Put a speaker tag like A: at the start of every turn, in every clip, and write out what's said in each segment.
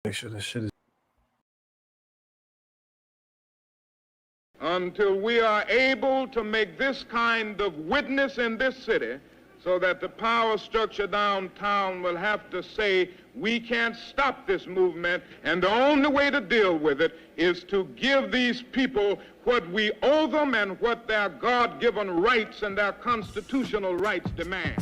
A: Make sure this shit is.
B: Until we are able to make this kind of witness in this city, so that the power structure downtown will have to say, we can't stop this movement, and the only way to deal with it is to give these people what we owe them and what their God-given rights and their constitutional rights demand.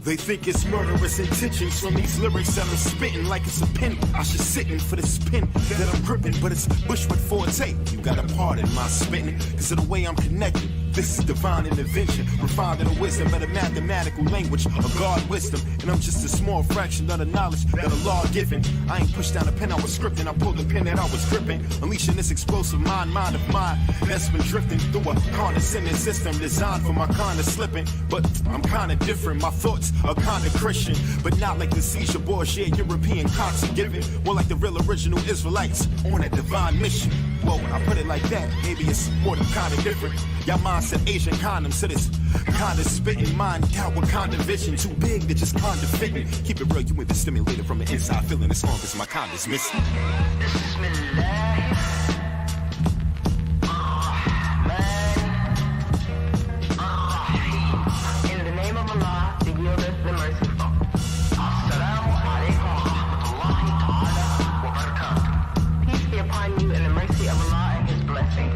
C: They think it's murderous intentions from these lyrics that I'm spitting like it's a pen. I should sit in for this pen that I'm gripping, but it's Bushwood forte. You gotta pardon my spitting, cause of the way I'm connected. This is divine intervention, refined in the wisdom of the mathematical language of God wisdom. And I'm just a small fraction of the knowledge that the law given. I ain't pushed down the pen I was scripting, I pulled the pen that I was gripping. Unleashing this explosive mind of mine that's been drifting through a condescending system designed for my kind of slipping. But I'm kinda different, my thoughts are kinda Christian, but not like the seizure Borgia European concert giving. More like the real original Israelites on a divine mission. Well, when I put it like that, maybe it's more than kinda different. Y'all mind said Asian condoms, so this kinda spitting mind doubt with kind of vision. Too big to just kinda fitting. Keep it real, you with the stimulator from the inside, feeling the song cause my condo's missing.
D: In the name of Allah, the yieldeth, the merciful. Assalamu alaikum wa rahmatullahi ta'ala wa barakatuh. Peace be upon you and the mercy of Allah and His blessings.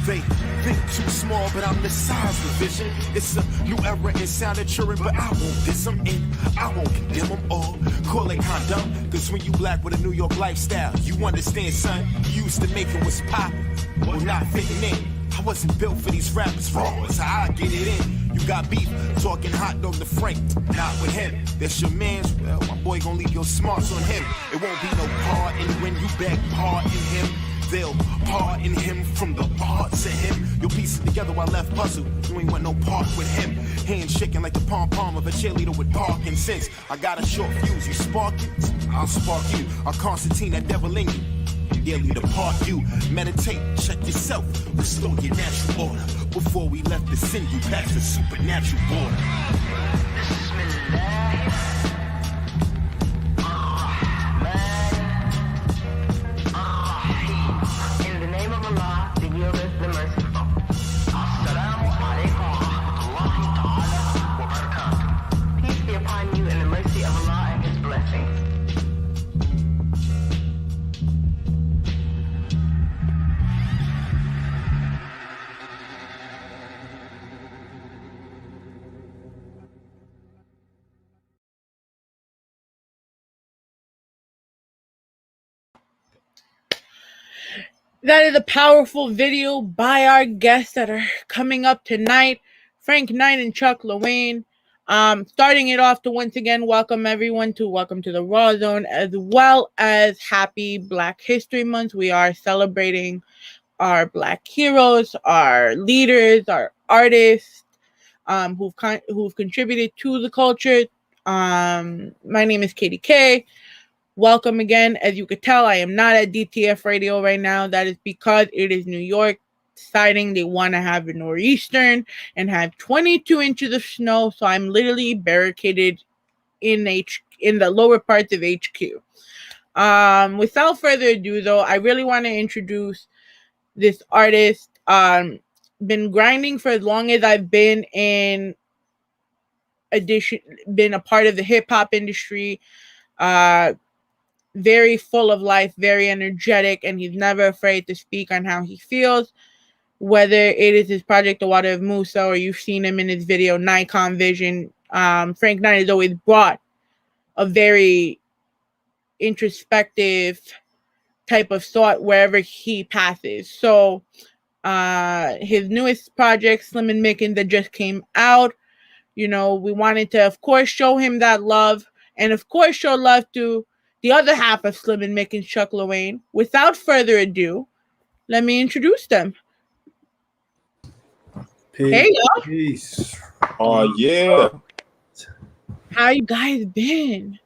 C: They think too small, but I'm the size of vision. It's a new era in sound and children, but I won't diss them in. I won't condemn them all. Call it condom, cause when you black with a New York lifestyle, you understand, son. You used to make it was poppin', or not fitting in. I wasn't built for these rappers, raw as I get it in. You got beef, talking hot dog to Frank, not with him. That's your man's, well, my boy gon' leave your smarts on him. It won't be no pardon when you beg pardon him. They'll pardon him from the parts of him. You'll piece it together while left puzzle. You ain't want no part with him. Hand shaking like the pom-pom of a cheerleader with Parkinson's. I got a short fuse, you spark it, I'll spark you. I'll Constantine that devil in you. Daily depart you. Meditate, check yourself, restore your natural order. Before we left to send you past the supernatural border.
D: In the name of Allah, the yieldeth, the merciful. Assalamu alaikum wa rahmatullahi ta'ala wa barakatuh. Peace be upon you and the mercy of Allah and His blessings.
E: That is a powerful video by our guests that are coming up tonight, Frank Knizza and Chuck LaWayne. Starting it off to once again welcome everyone to the Rawrrzone, as well as happy Black History Month. We are celebrating our Black heroes, our leaders, our artists, who've contributed to the culture. My name is Katie K. Welcome again. As you could tell, I am not at DTF radio right now. That is because it is New York deciding they want to have a nor'eastern and have 22 inches of snow. So I'm literally barricaded in the lower parts of HQ. Without further ado, though, I really want to introduce this artist. Been grinding for as long as I've been been a part of the hip hop industry. Very full of life, very energetic, and he's never afraid to speak on how he feels, whether it is his project The Water of Musa or you've seen him in his video Nikon Vision. Frank Knizza has always brought a very introspective type of thought wherever he passes. So his newest project, Smif-N-Wessun, that just came out, we wanted to, of course, show him that love, and of course show love to the other half of Smif-N-Wessun, Chuck LaWayne. Without further ado, let me introduce them.
A: Peace.
E: Hey, y'all.
A: Peace.
F: Oh, yeah.
E: How you guys been?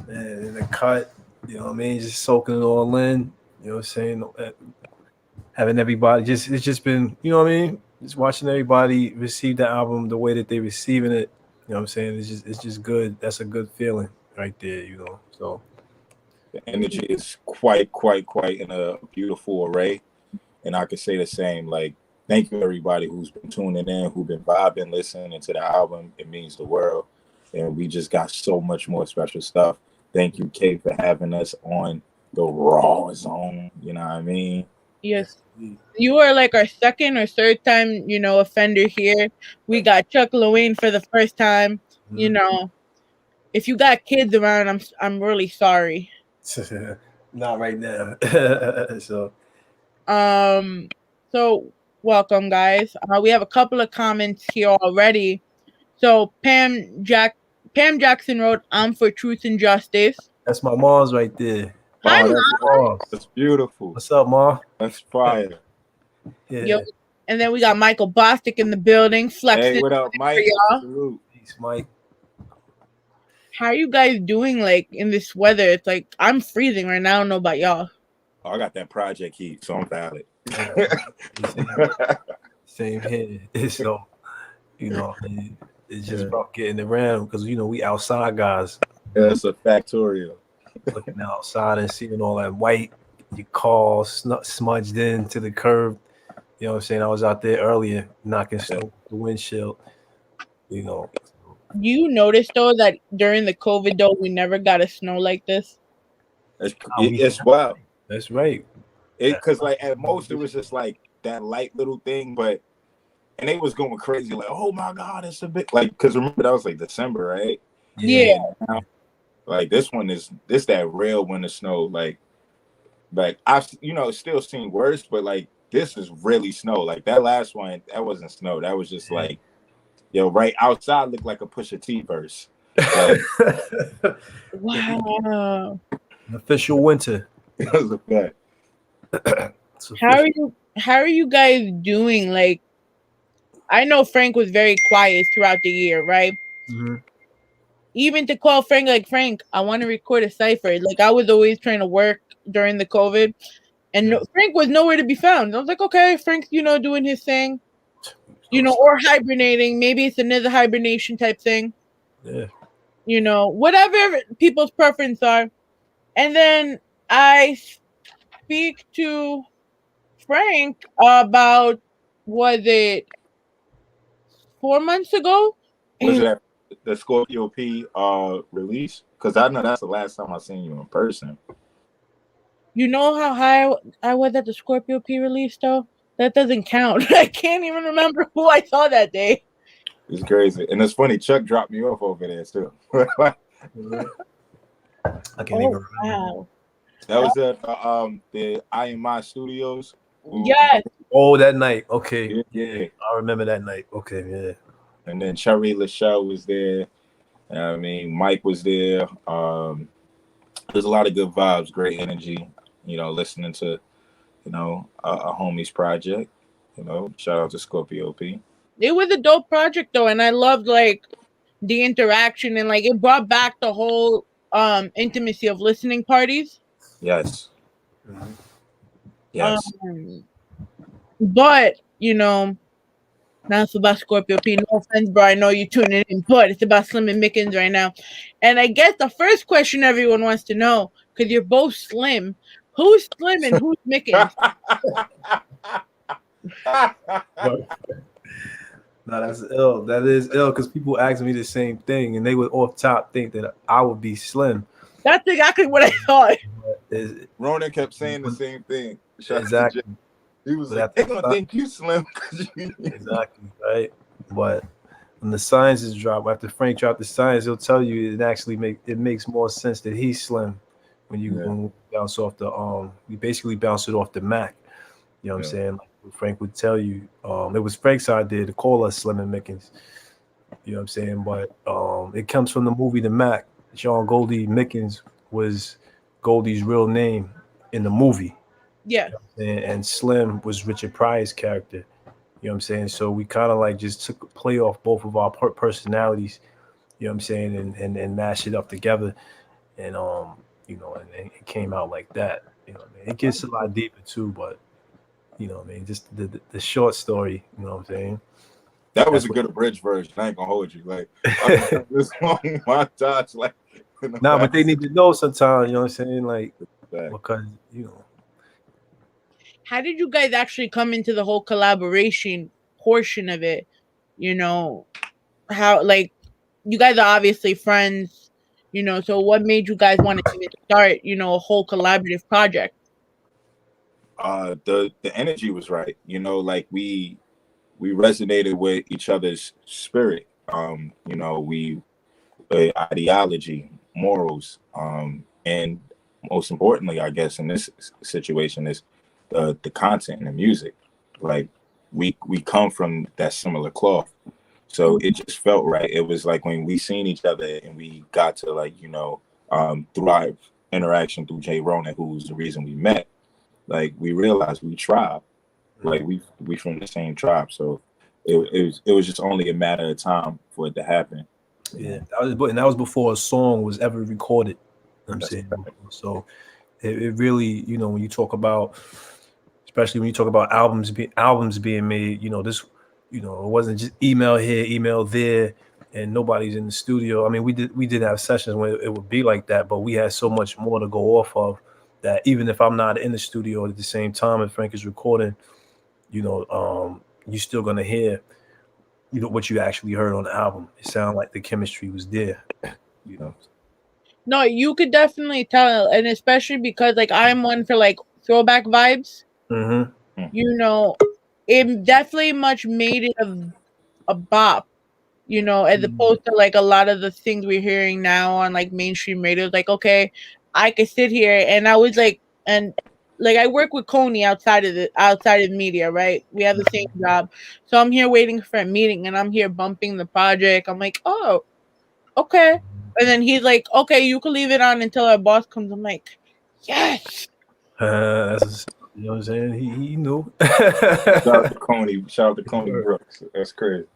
A: Man, in the cut, you know what I mean? Just soaking it all in, you know what I'm saying? Having everybody, it's just been, you know what I mean? just watching everybody receive the album the way that they receiving it. You know what I'm saying? It's just good. That's a good feeling right there. You know, so
F: the energy is quite in a beautiful array, and I could say the same. Like, thank you everybody who's been tuning in, who've been vibing, listening to the album. It means the world, and we just got so much more special stuff. Thank you, Kay, for having us on the Rawrrzone. You know what I mean?
E: Yes. You are like our second or third time, offender here. We got Chuck Lawayne for the first time. You know, if you got kids around, I'm really sorry.
A: not right now.
E: So welcome, guys. We have a couple of comments here already. So Pam Jackson wrote, "I'm for truth and justice."
A: That's my mom's right there.
E: Hi,
F: Mom. That's beautiful.
A: What's up, Mom?
F: That's fire.
A: Yeah.
E: Yo, and then we got Michael Bostic in the building, flexing.
F: Hey, what up, Mike?
A: Salute. Peace, Mike.
E: How are you guys doing, like, in this weather? It's like, I'm freezing right now. I don't know about y'all.
F: Oh, I got that project heat, so I'm valid.
A: Same here. So, it's just about getting around because, we outside guys.
F: Yeah, it's a factorial.
A: Looking outside and seeing all that white, your car smudged into the curb. You know what I'm saying? I was out there earlier knocking snow off the windshield.
E: You noticed though that during the COVID though we never got a snow like this.
F: It's wild.
A: That's right.
F: Because like at most it was just like that light little thing, and they was going crazy like, oh my God, it's a bit like, because remember that was like December, right?
E: Yeah.
F: Like this that real winter snow. Like I've still seen worse, but like this is really snow. Like that last one, that wasn't snow. That was just like, right outside looked like a Pusha T verse. Like,
E: wow.
A: An official winter.
F: It was a fact.
E: How are you guys doing? Like, I know Frank was very quiet throughout the year, right?
A: Mm-hmm.
E: Even to call Frank, like, Frank, I want to record a cipher. Like, I was always trying to work during the COVID, and Frank was nowhere to be found. I was like, okay, Frank's, doing his thing, or hibernating. Maybe it's another hibernation type thing.
A: Yeah.
E: Whatever people's preference are. And then I speak to Frank about, was it 4 months ago?
F: Was that the Scorpio P release? Because I know that's the last time I seen you in person.
E: You know how high I was at the Scorpio P release, though? That doesn't count. I can't even remember who I saw that day.
F: It's crazy. And it's funny, Chuck dropped me off over there, too.
A: I can't even remember.
E: Wow.
F: That was at the IMI Studios.
E: Yes.
A: Oh, that night. Okay.
F: Yeah.
A: I remember that night. Okay, yeah.
F: And then Cherry Lachelle was there. I mean, Mike was there. There's a lot of good vibes, great energy. Listening to, a homie's project. Shout out to Scorpio P.
E: It was a dope project though, and I loved like the interaction and like it brought back the whole intimacy of listening parties.
F: Yes. Yes.
E: But now it's about Scorpio P. No offense, bro. I know you're tuning in, but it's about Slim and Mickens right now. And I guess the first question everyone wants to know, because you're both slim, who's Slim and who's Mickens?
A: No, that's ill. That is ill because people ask me the same thing, and they would off top think that I would be Slim.
E: That's exactly what I thought.
F: Ronan kept saying the same thing.
A: Exactly.
F: He was like, "They gonna think you Slim."
A: Exactly, right? But when the sciences drop, after Frank dropped the science, he'll tell you it makes more sense that he's Slim when you bounce off the you basically bounce it off the Mac. You know what I'm saying? Like Frank would tell you, it was Frank's idea to call us Slim and Mickens. You know what I'm saying? But it comes from the movie The Mac. Sean Goldie Mickens was Goldie's real name in the movie.
E: Yeah.
A: You know and Slim was Richard Pryor's character. You know what I'm saying? So we kind of like just took a play off both of our personalities, you know what I'm saying, and mashed it up together. And and it came out like that. You know what I mean? It gets a lot deeper too, but you know what I mean, just the short story, you know what I'm saying?
F: That was a good abridged version. I ain't gonna hold you. Like this long montage, like
A: nah, but they need to know sometimes, you know what I'm saying? Like because you know.
E: How did you guys actually come into the whole collaboration portion of it? You know, how like you guys are obviously friends, you know, so what made you guys want to even start, you know, a whole collaborative project?
F: The energy was right, you know, like we resonated with each other's spirit. You know, we ideology, morals, and most importantly, I guess in this situation is the content and the music. Like we come from that similar cloth, so it just felt right. It was like when we seen each other and we got to like, you know, thrive interaction through Jay Ronan, who's the reason we met. Like we realized we tribe, like we from the same tribe, so it was just only a matter of time for it to happen.
A: Yeah, that was before a song was ever recorded. You know what I'm saying, so it really, you know, when you talk about, especially when you talk about albums being made, you know, this, you know, it wasn't just email here, email there, and nobody's in the studio. I mean, we did have sessions where it would be like that, but we had so much more to go off of that even if I'm not in the studio at the same time if Frank is recording, you know, you're still gonna hear, you know, what you actually heard on the album. It sounded like the chemistry was there, you know.
E: No, you could definitely tell, and especially because like I'm one for like throwback vibes.
A: Mm-hmm.
E: You know, it definitely much made it a bop. You know, as opposed to like a lot of the things we're hearing now on like mainstream radio. Like, okay, I could sit here and I was like, and like I work with Coney outside of media, right? We have the same job, so I'm here waiting for a meeting, and I'm here bumping the project. I'm like, oh, okay. And then he's like, okay, you can leave it on until our boss comes. I'm like, yes.
A: That's, you know what I'm saying? He knew.
F: Shout out to Coney Brooks. That's crazy.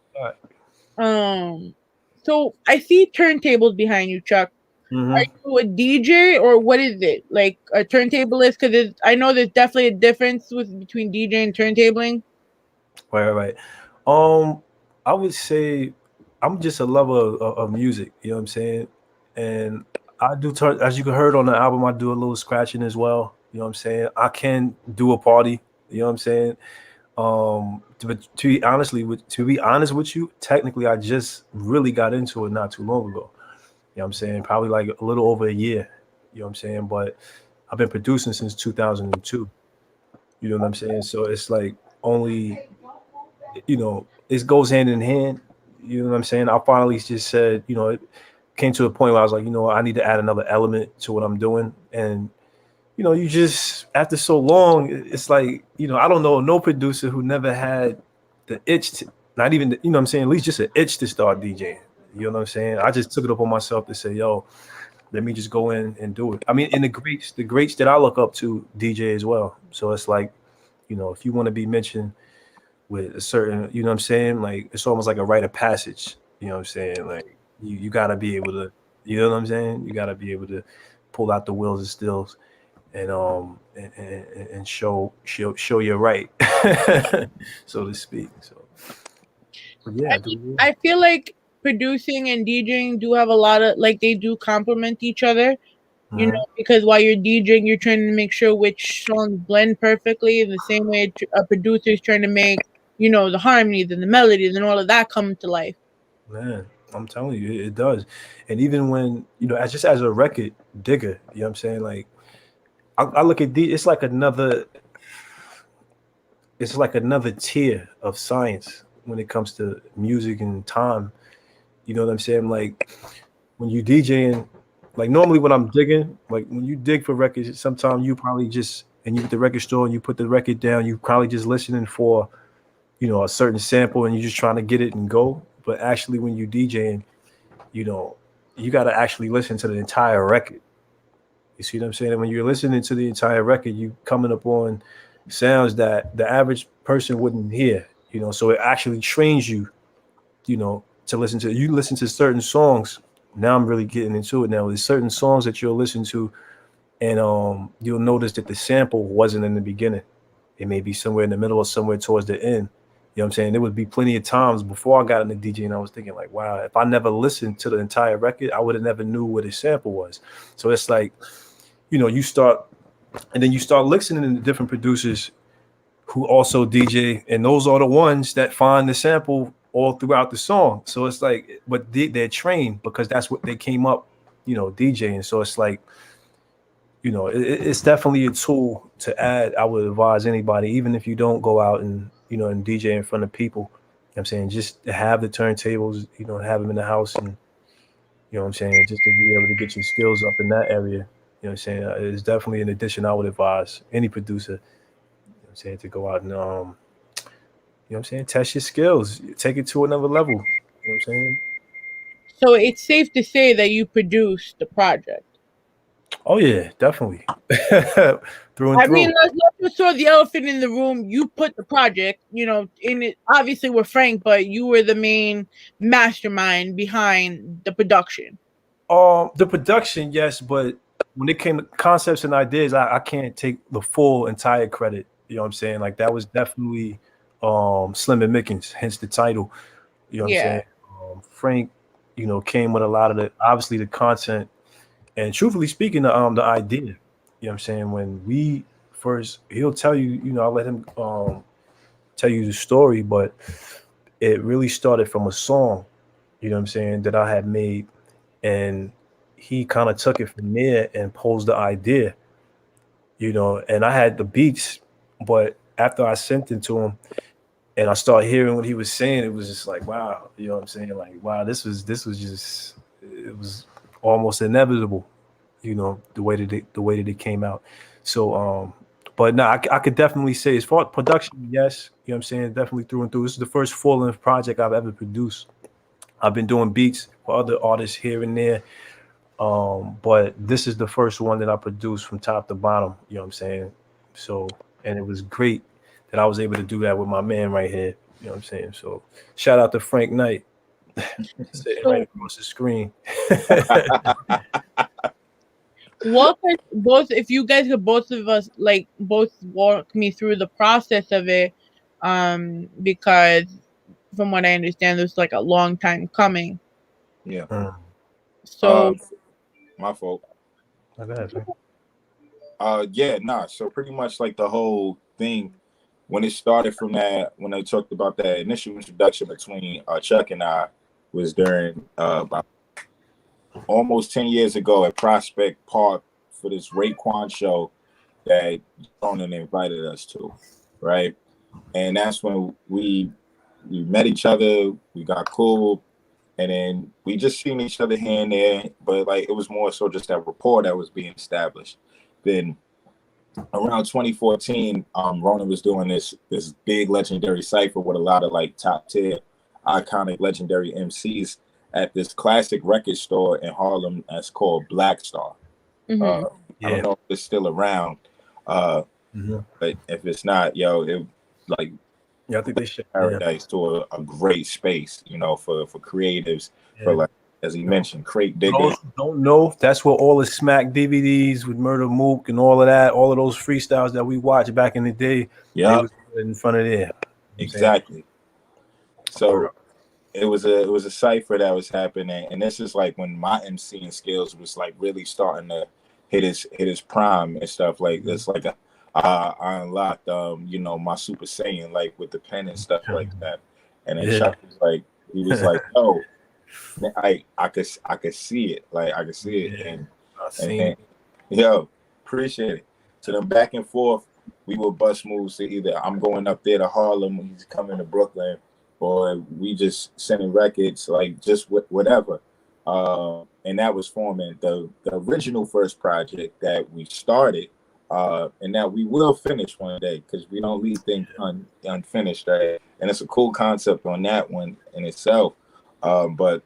E: So I see turntables behind you, Chuck.
A: Mm-hmm.
E: Are you a DJ or what is it? Like a turntablist? Because I know there's definitely a difference between DJ and turntabling.
A: Right. I would say I'm just a lover of music. You know what I'm saying? And I do as you heard on the album, I do a little scratching as well. You know what I'm saying? I can do a party. You know what I'm saying? To be honest with you, technically, I just really got into it not too long ago. You know what I'm saying? Probably like a little over a year. You know what I'm saying? But I've been producing since 2002. You know what I'm saying? So it's like only, you know, it goes hand in hand. You know what I'm saying? I finally just said, you know, it came to a point where I was like, you know, I need to add another element to what I'm doing. And, you know, you just, after so long, it's like, you know, I don't know no producer who never had the itch to, not even, you know what I'm saying, at least just an itch to start DJing. You know what I'm saying? I just took it upon myself to say, yo, let me just go in and do it. I mean, and the greats that I look up to DJ as well. So it's like, you know, if you want to be mentioned with a certain, you know what I'm saying? Like, it's almost like a rite of passage. You know what I'm saying? Like, you got to be able to, you know what I'm saying? You got to be able to pull out the wheels and stills and show you're right, so to speak. So, but yeah,
E: I feel like producing and DJing do have a lot of like they do complement each other. You know, because while you're DJing, you're trying to make sure which songs blend perfectly in the same way a producer is trying to make, you know, the harmonies and the melodies and all of that come to life.
A: Man, I'm telling you, it does. And even when, you know, as a record digger, you know what I'm saying? Like, I look at it's like another tier of science when it comes to music and time. You know what I'm saying? Like, when you DJing, like normally when I'm digging, like when you dig for records, sometimes you probably just, and you at the record store and you put the record down, you probably just listening for, you know, a certain sample and you're just trying to get it and go. But actually when you DJing, you know, you got to actually listen to the entire record. You see what I'm saying? And when you're listening to the entire record, you coming up on sounds that the average person wouldn't hear, you know, so it actually trains you, you know, to listen to certain songs. Now I'm really getting into it now. There's certain songs that you'll listen to and you'll notice that the sample wasn't in the beginning. It may be somewhere in the middle or somewhere towards the end. You know what I'm saying? There would be plenty of times before I got into DJ and I was thinking like, wow, if I never listened to the entire record, I would have never knew what a sample was. So it's like, you know, you start listening to different producers who also DJ, and those are the ones that find the sample all throughout the song. So it's like, but they're trained because that's what they came up, you know, DJing. So it's like, you know, it's definitely a tool to add. I would advise anybody, even if you don't go out and, you know, and DJ in front of people, you know what I'm saying, just to have the turntables, you know, have them in the house, and, you know what I'm saying, just to be able to get your skills up in that area. You know what I'm saying? It's definitely an addition I would advise any producer, you know what I'm saying, to go out and, you know what I'm saying, test your skills, take it to another level. You know what I'm saying?
E: So it's safe to say that you produced the project.
A: Oh yeah, definitely. Through and
E: I
A: through.
E: mean, let's just throw the elephant in the room. You put the project, you know, in it. Obviously, with Frank, but you were the main mastermind behind the production.
A: The production, yes, but when it came to concepts and ideas, I can't take the full entire credit. You know what I'm saying? Like that was definitely Slim and Mickens, hence the title. You know what I'm saying? Frank, you know, came with a lot of the obviously the content, and truthfully speaking, the idea. You know what I'm saying? When we first, he'll tell you, you know, I'll let him tell you the story, but it really started from a song, you know what I'm saying, that I had made, and he kind of took it from there and posed the idea, you know, and I had the beats, but after I sent it to him and I started hearing what he was saying, it was just like, wow, you know what I'm saying? Like, wow, this was just, it was almost inevitable, you know, the way that it came out. So, but no, I could definitely say as far as production, yes, you know what I'm saying, definitely through and through. This is the first full-length project I've ever produced. I've been doing beats for other artists here and there, but this is the first one that I produced from top to bottom, you know what I'm saying? So, and it was great that I was able to do that with my man right here, you know what I'm saying? So shout out to Frank Knight, sitting right across the screen.
E: Walk us both, if you guys could both of us like both walk me through the process of it, because from what I understand, it was like a long time coming.
F: Yeah.
E: So
F: my fault.
A: Okay.
F: Yeah, nah. So pretty much like the whole thing, when it started from that, when I talked about that initial introduction between Chuck and I, was during about almost 10 years ago at Prospect Park for this Raekwon show that Ronan invited us to, right? And that's when we met each other, we got cool, and then we just seen each other here and there, but like it was more so just that rapport that was being established. Then around 2014, Ronan was doing this big legendary cypher with a lot of like top tier, iconic, legendary MCs at this classic record store in Harlem that's called Black Star. I don't know if it's still around, but if it's not, yo, it like,
A: yeah, I think they should.
F: Paradise to a great space, you know, for creatives, for like, as he mentioned, crate diggers.
A: Don't know. That's where all the Smack DVDs with Murder Mook and all of that, all of those freestyles that we watched back in the day, they was in front of there.
F: Exactly. So it was a cipher that was happening, and this is like when my MCing skills was like really starting to hit his prime and stuff like this. Like I unlocked you know, my Super Saiyan like with the pen and stuff like that. And then Chuck was like, he was like, oh, I could see it, like I could see it, and yo, appreciate it. So then back and forth, we would bust moves to either I'm going up there to Harlem, he's coming to Brooklyn, or we just sending records, like just whatever. And that was forming the original first project that we started, and that we will finish one day because we don't leave things unfinished, right? And it's a cool concept on that one in itself. But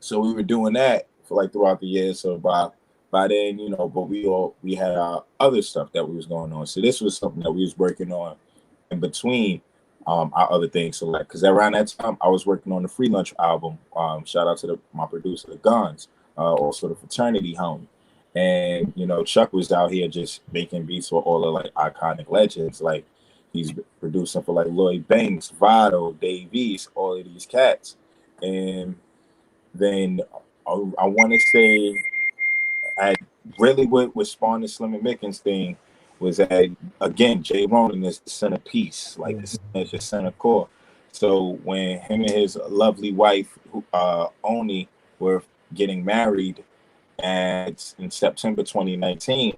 F: so we were doing that for like throughout the year. So by then, you know, but we had our other stuff that we was going on. So this was something that we was working on in between our other things. So like, because around that time I was working on the Free Lunch album. Shout out to my producer, the Guns, also the Fraternity Home. And you know, Chuck was out here just making beats for all the like iconic legends. Like he's producing for like Lloyd Banks, Vado, Dave East, all of these cats. And then I want to say, I really what spawned the Slim and Mickens thing was that again, Jay Ronan is the centerpiece, like the center core. So when him and his lovely wife, Oni, were getting married, and in September 2019,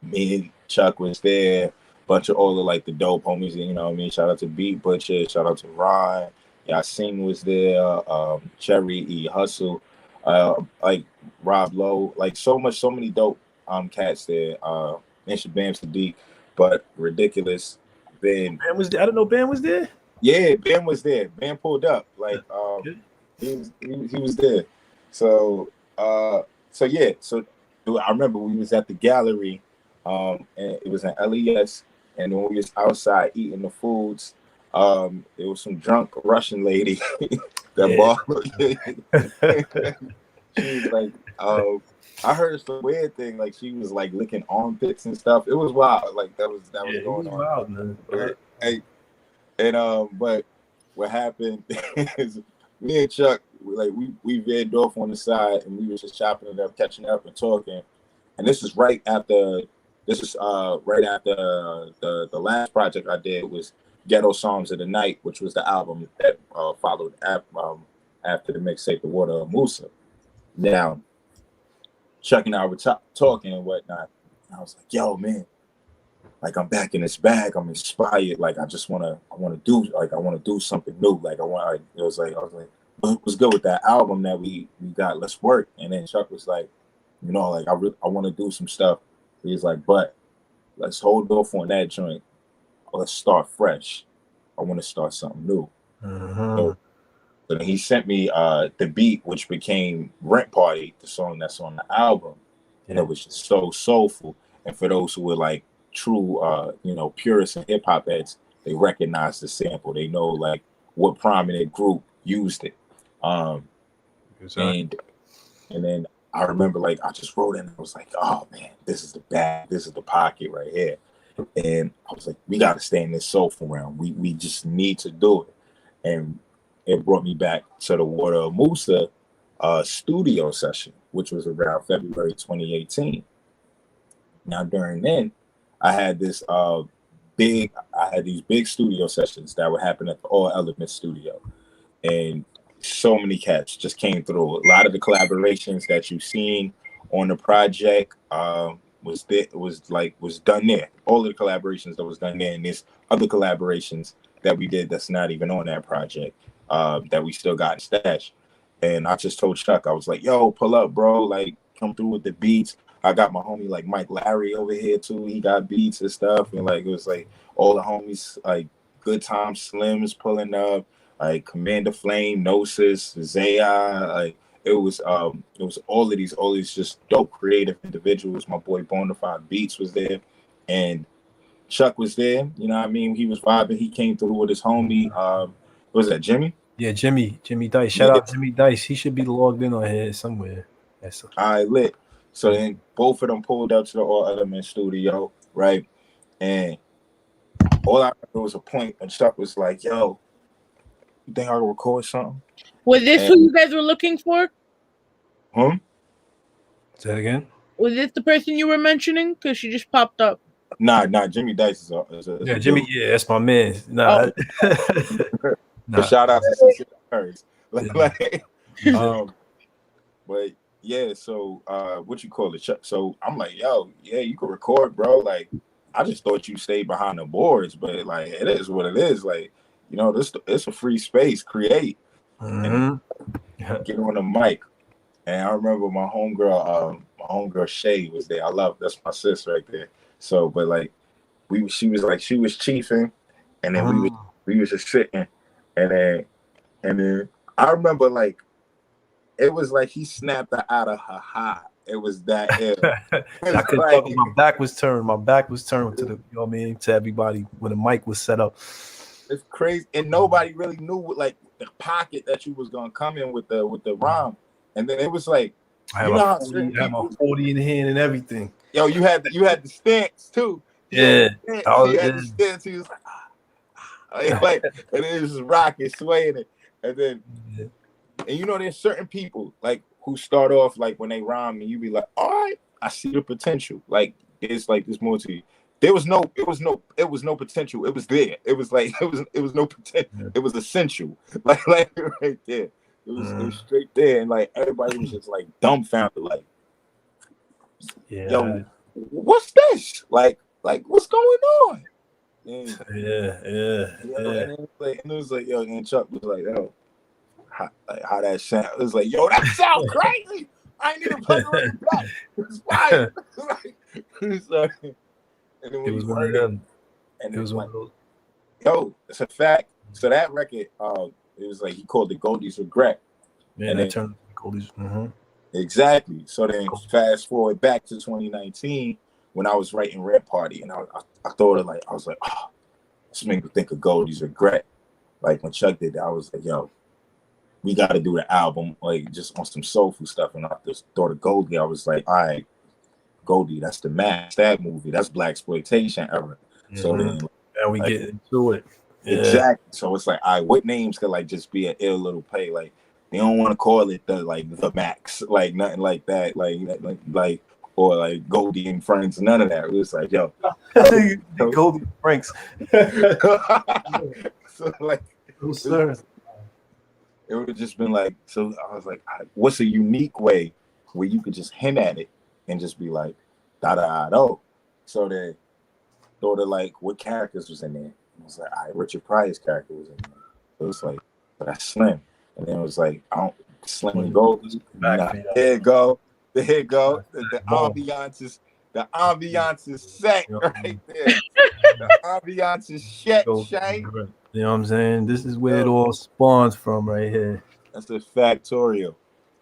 F: me and Chuck was there, bunch of all the like the dope homies, you know what I mean? Shout out to Beat Butcher, shout out to Ron, Yasin was there, Cherry E Hustle, like Rob Lowe, like so many dope cats there, and Shabaam Sahdeeq, but ridiculous. Ben
A: was there? I don't know Ben was there.
F: Yeah, Ben was there. Ben pulled up. Like he was there. So yeah, so I remember we was at the gallery, and it was in LES, and when we was outside eating the foods, it was some drunk Russian lady that bought. She was like, I heard some weird thing, like she was like licking armpits and stuff. It was wild, like that was going on.
A: Wild, man.
F: Hey, and but what happened is me and Chuck, we veered off on the side, and we were just chopping it up, catching up, and talking. And this is right after the last project I did was Ghetto Songs of the Night, which was the album that followed after the mixtape The Water of Musa. Now, Chuck and I were talking and whatnot. And I was like, "Yo, man, like I'm back in this bag. I'm inspired. Like I want to do something new. Like I was like, what's good with that album that we got? Let's work." And then Chuck was like, you know, like I want to do some stuff. He's like, but let's hold off on that joint. Let's start fresh. I want to start something new. So then he sent me the beat, which became Rent Party, the song that's on the album. And it was just so soulful. And for those who were like true, purists and hip hop heads, they recognize the sample. They know like what prominent group used it. And then I remember like I just wrote in. I was like, "Oh man, this is the bag. This is the pocket right here." And I was like, "We got to stay in this soulful realm. We just need to do it." And it brought me back to the Water of Musa studio session, which was around February 2018. Now during then, I had these big studio sessions that would happen at the All Element Studio, and so many cats just came through. A lot of the collaborations that you've seen on the project was done there. All of the collaborations that was done there, and there's other collaborations that we did that's not even on that project that we still got in stash. And I just told Chuck, I was like, "Yo, pull up, bro. Like, come through with the beats." I got my homie like Mike Larry over here too. He got beats and stuff, and like it was like all the homies like Good Time Slims pulling up, like Commander Flame, Gnosis, Zaya. Like it was all of these just dope creative individuals. My boy Bonafide Beats was there, and Chuck was there. You know what I mean? He was vibing. He came through with his homie. What was that, Jimmy?
A: Yeah, Jimmy Dice. Shout out Jimmy Dice. He should be logged in on here somewhere. That's
F: lit. So then both of them pulled up to the All Element studio, right? And all I remember was a point, and Chuck was like, "Yo, you think I can record something?"
E: Was this who you guys were looking for?
F: Say
A: that again?
E: Was this the person you were mentioning? Because she just popped up.
F: Nah, Jimmy Dice is
A: Jimmy, dude. Yeah, that's my man. Nah.
F: But shout out to Sincere Curry's. But yeah, so what you call it, Chuck? So I'm like, "Yo, yeah, you can record, bro. Like, I just thought you stayed behind the boards, but like, it is what it is. Like, you know, it's a free space. Create, and get on the mic." And I remember my homegirl Shay was there. That's my sis right there. So, but like, she was chiefing, and then we was just sitting, and then I remember like. It was like he snapped her out of her high. It was that ill.
A: I couldn't talk. My back was turned. My back was turned to the, you know what I mean, to everybody when the mic was set up.
F: It's crazy, and nobody really knew like the pocket that you was gonna come in with the rhyme. And then it was like
A: I have, I have my 40 in hand and everything.
F: Yo, you had the stance too. He had the stance. He was like, and then it was just rocking, swaying it, and then, and you know, there's certain people like who start off like when they rhyme, and you be like, all right, I see the potential. Like there's more to you. It was no potential. It was there. It was like it was no potential. It was essential. Like right there. It was straight there, and like everybody was just like dumbfounded, like, yo, what's this? Like what's going on? And, and it was like, yo, and Chuck was like, yo, how that sound? It was like, yo, that sound crazy. I ain't even play it back. It's fire. It's like, and then when
A: it was one of them.
F: And it was like, yo, it's a fact. So that record, it was like he called it Goldie's Regret.
A: Yeah, and that turned into Goldie's.
F: Exactly. So then fast forward back to 2019 when I was writing Red Party, and I thought of like, I was like, oh, this made me think of Goldie's Regret. Like when Chuck did that, I was like, yo, we got to do the album like just on some soulful stuff. And I just thought of Goldie. I was like, all right, Goldie, that's the Stab movie. That's blaxploitation era. So then,
A: and we get into it.
F: Exactly. So it's like, all right, what names could like just be an ill little play? Like they don't want to call it the Max, like nothing like that, like or like Goldie and Franks, none of that. It was like, yo,
A: Goldie and Franks.
F: So like,
A: oh, sir.
F: It would have just been like, so I was like, what's a unique way where you could just hint at it and just be like, da da da. So then thought of like what characters was in there. It was like, all right, Richard Pryor's character was in there. So it was like, that's Slim. And then it was like, Slim and Goldie. There you go. The ambiance is set right there. The ambiance is set, Shank.
A: You know what I'm saying? This is where it all spawns from right here.
F: That's a factorial.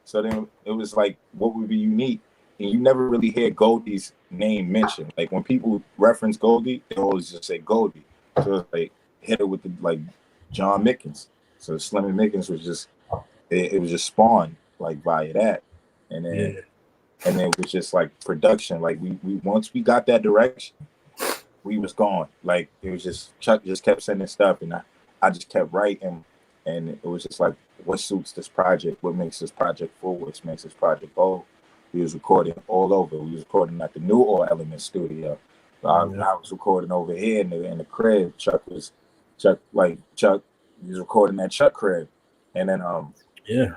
F: So then it was like, what would be unique? And you never really hear Goldie's name mentioned. Like when people reference Goldie, they always just say Goldie. So it's like hit it with the like John Mickens. So Slim and Mickens was just it was just spawned like via that. And then and then it was just like production. Like we once we got that direction, we was gone. Like it was just Chuck just kept sending stuff, and I just kept writing, and it was just like, what suits this project? What makes this project full? What makes this project go? We was recording all over. We was recording at the New All Element Studio. I was recording over here in the crib. Chuck was recording at Chuck crib, and then we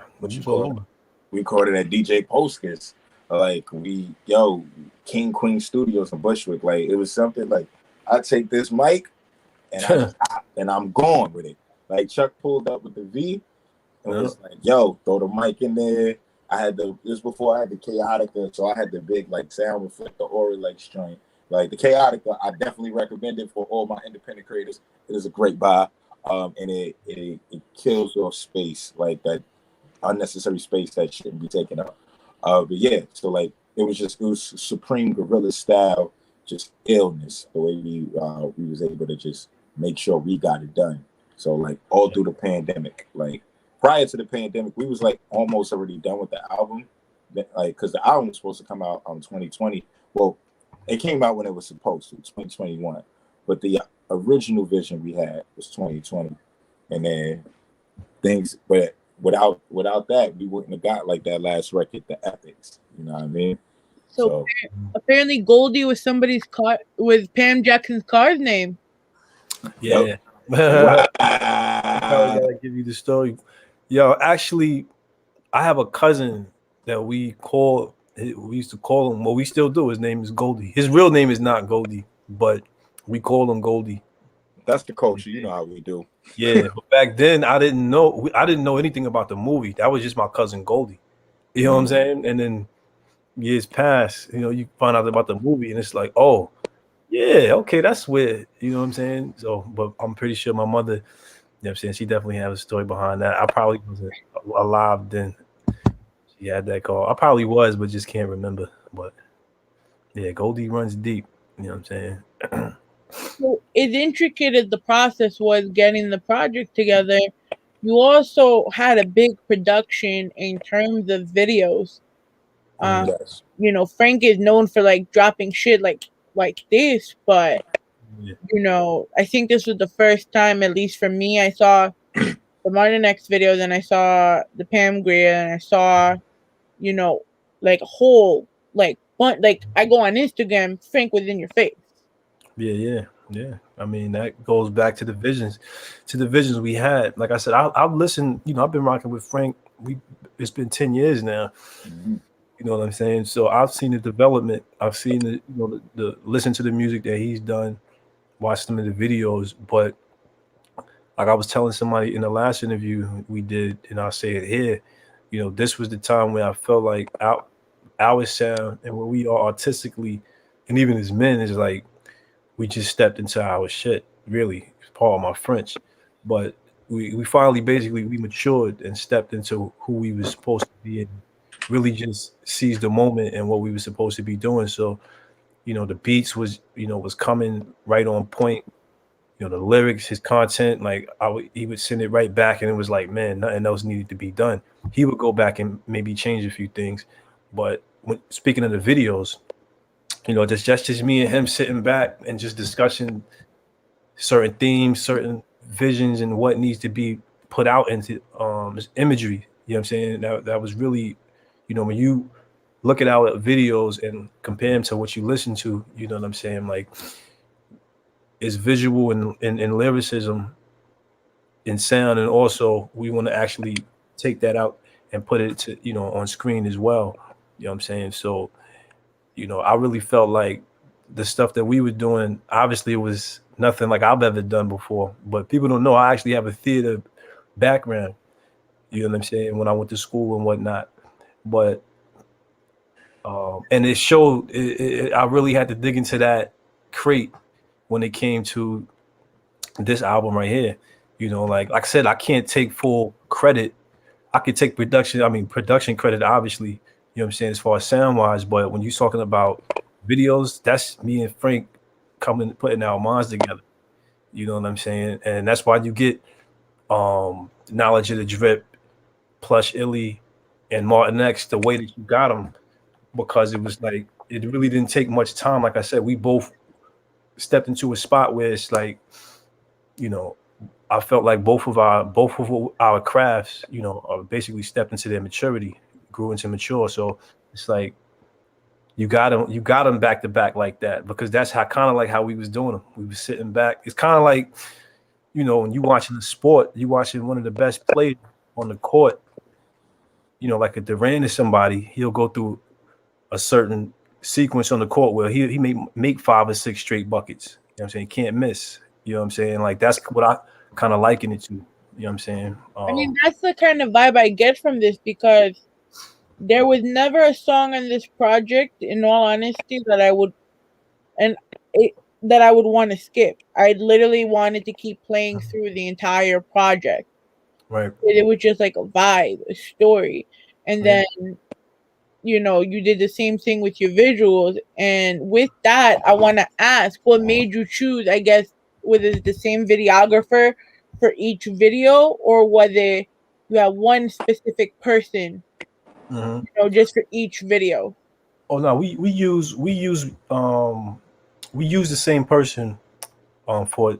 F: recorded at DJ Posters. Like King Queen Studios in Bushwick. Like it was something like I take this mic and I'm going with it. Like Chuck pulled up with the V and was like, yo, throw the mic in there. This was before I had the Chaotica, so I had the big like sound reflector Aureolex joint. Like the Chaotica, I definitely recommend it for all my independent creators. It is a great buy. And it kills your space, like that unnecessary space that shouldn't be taken up. But yeah, so like it was supreme guerrilla style, just illness. The way we was able to just make sure we got it done. So like all through the pandemic, like prior to the pandemic, we was like almost already done with the album, like because the album was supposed to come out 2020. Well, it came out when it was supposed to, 2021. But the original vision we had was 2020, and then things, but without that, we wouldn't have got like that last record, The Epics. You know what I mean?
E: So apparently Goldie was somebody's car with Pam Jackson's car's name.
A: Yeah. Wow. I gotta give you the story. Yo, actually, I have a cousin that we used to call him. Well, we still do. His name is Goldie. His real name is not Goldie, but we call him Goldie.
F: That's the culture, you know how we do.
A: Yeah, but back then I didn't know anything about the movie. That was just my cousin Goldie. You know what I'm saying? And then years pass, you find out about the movie, and it's like, oh, yeah, okay, that's weird. You know what I'm saying? So, but I'm pretty sure my mother, I'm saying, she definitely has a story behind that. I probably wasn't alive then. She had that call. I probably was, but just can't remember. But yeah, Goldie runs deep. You know what I'm saying?
E: So as intricate as the process was getting the project together, you also had a big production in terms of videos.
F: Yes.
E: You know, Frank is known for like dropping shit like this, but you know, I think this was the first time, at least for me, I saw the Martin X video, then I saw the Pam Grier, and I saw, you know, like a whole like I go on Instagram, Frank was in your face.
A: Yeah. I mean, that goes back to the visions we had. Like I said, I've listened. You know, I've been rocking with Frank. It's been 10 years now.
F: Mm-hmm.
A: You know what I'm saying? So I've seen the development. I've seen the listen to the music that he's done, watch some of the videos. But like I was telling somebody in the last interview we did, and I'll say it here, you know, this was the time where I felt like our sound and where we are artistically, and even as men, is like we just stepped into our shit. Really, part of my French, but we finally basically we matured and stepped into who we were supposed to be and really just seized the moment and what we were supposed to be doing. So, you know, the beats was coming right on point. You know, the lyrics, his content, like he would send it right back, and it was like, man, nothing else needed to be done. He would go back and maybe change a few things, but speaking of the videos, you know, that's just me and him sitting back and just discussing certain themes, certain visions, and what needs to be put out into imagery. You know what I'm saying? That was really, you know, when you look at our videos and compare them to what you listen to, you know what I'm saying? Like, it's visual and lyricism in sound, and also we want to actually take that out and put it to, you know, on screen as well. You know what I'm saying? So, you know, I really felt like the stuff that we were doing, obviously it was nothing like I've ever done before, but people don't know I actually have a theater background. You know what I'm saying? When I went to school and whatnot, but and it showed. I really had to dig into that crate when it came to this album right here. You know, like I said, I can't take full credit. I could take production credit, obviously. You know what I'm saying, as far as sound wise, but when you're talking about videos, that's me and Frank putting our minds together. You know what I'm saying? And that's why you get Knowledge of the Drip, Plush Illy, and Martin X the way that you got them, because it was like it really didn't take much time. Like I said, we both stepped into a spot where it's like, you know, I felt like both of our crafts, you know, are basically stepped into their maturity, grew into mature. So it's like you got them back to back like that, because that's how we was doing them. We was sitting back. It's kind of like, you know, when you watching the sport, you watching one of the best players on the court. You know, like a Durant or somebody, he'll go through a certain sequence on the court where he may make 5 or 6 straight buckets. You know what I'm saying? He can't miss. You know what I'm saying? Like, that's what I kind of liken it to. You know what I'm saying?
E: I mean, that's the kind of vibe I get from this, because there was never a song on this project, in all honesty, that I would want to skip. I literally wanted to keep playing through the entire project.
A: Right.
E: It was just like a vibe, a story. And then, you know, you did the same thing with your visuals. And with that, I want to ask, what made you choose, I guess, was it the same videographer for each video, or whether you have one specific person, you know, just for each video?
A: Oh no, we use the same person for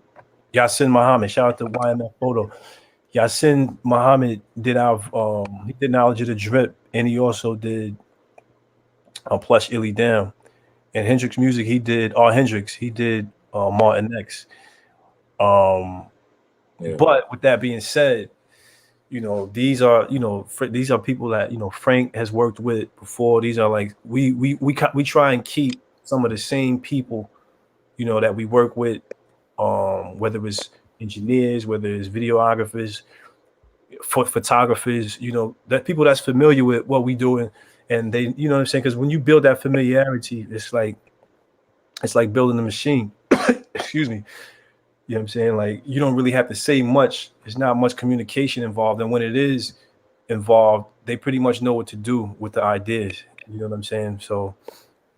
A: Yasin Muhammad. Shout out to YMF Photo. Yasin Muhammad did he did Knowledge of the Drip, and he also did Plush Illy Down. And Hendrix Music, he did Martin X. But with that being said, you know, these are people that, you know, Frank has worked with before. These are like we try and keep some of the same people, you know, that we work with, whether it's engineers, whether it's videographers, photographers, you know, that people that's familiar with what we doing, and they, you know what I'm saying? Because when you build that familiarity, it's like building a machine. Excuse me. You know what I'm saying? Like, you don't really have to say much. There's not much communication involved. And when it is involved, they pretty much know what to do with the ideas. You know what I'm saying? So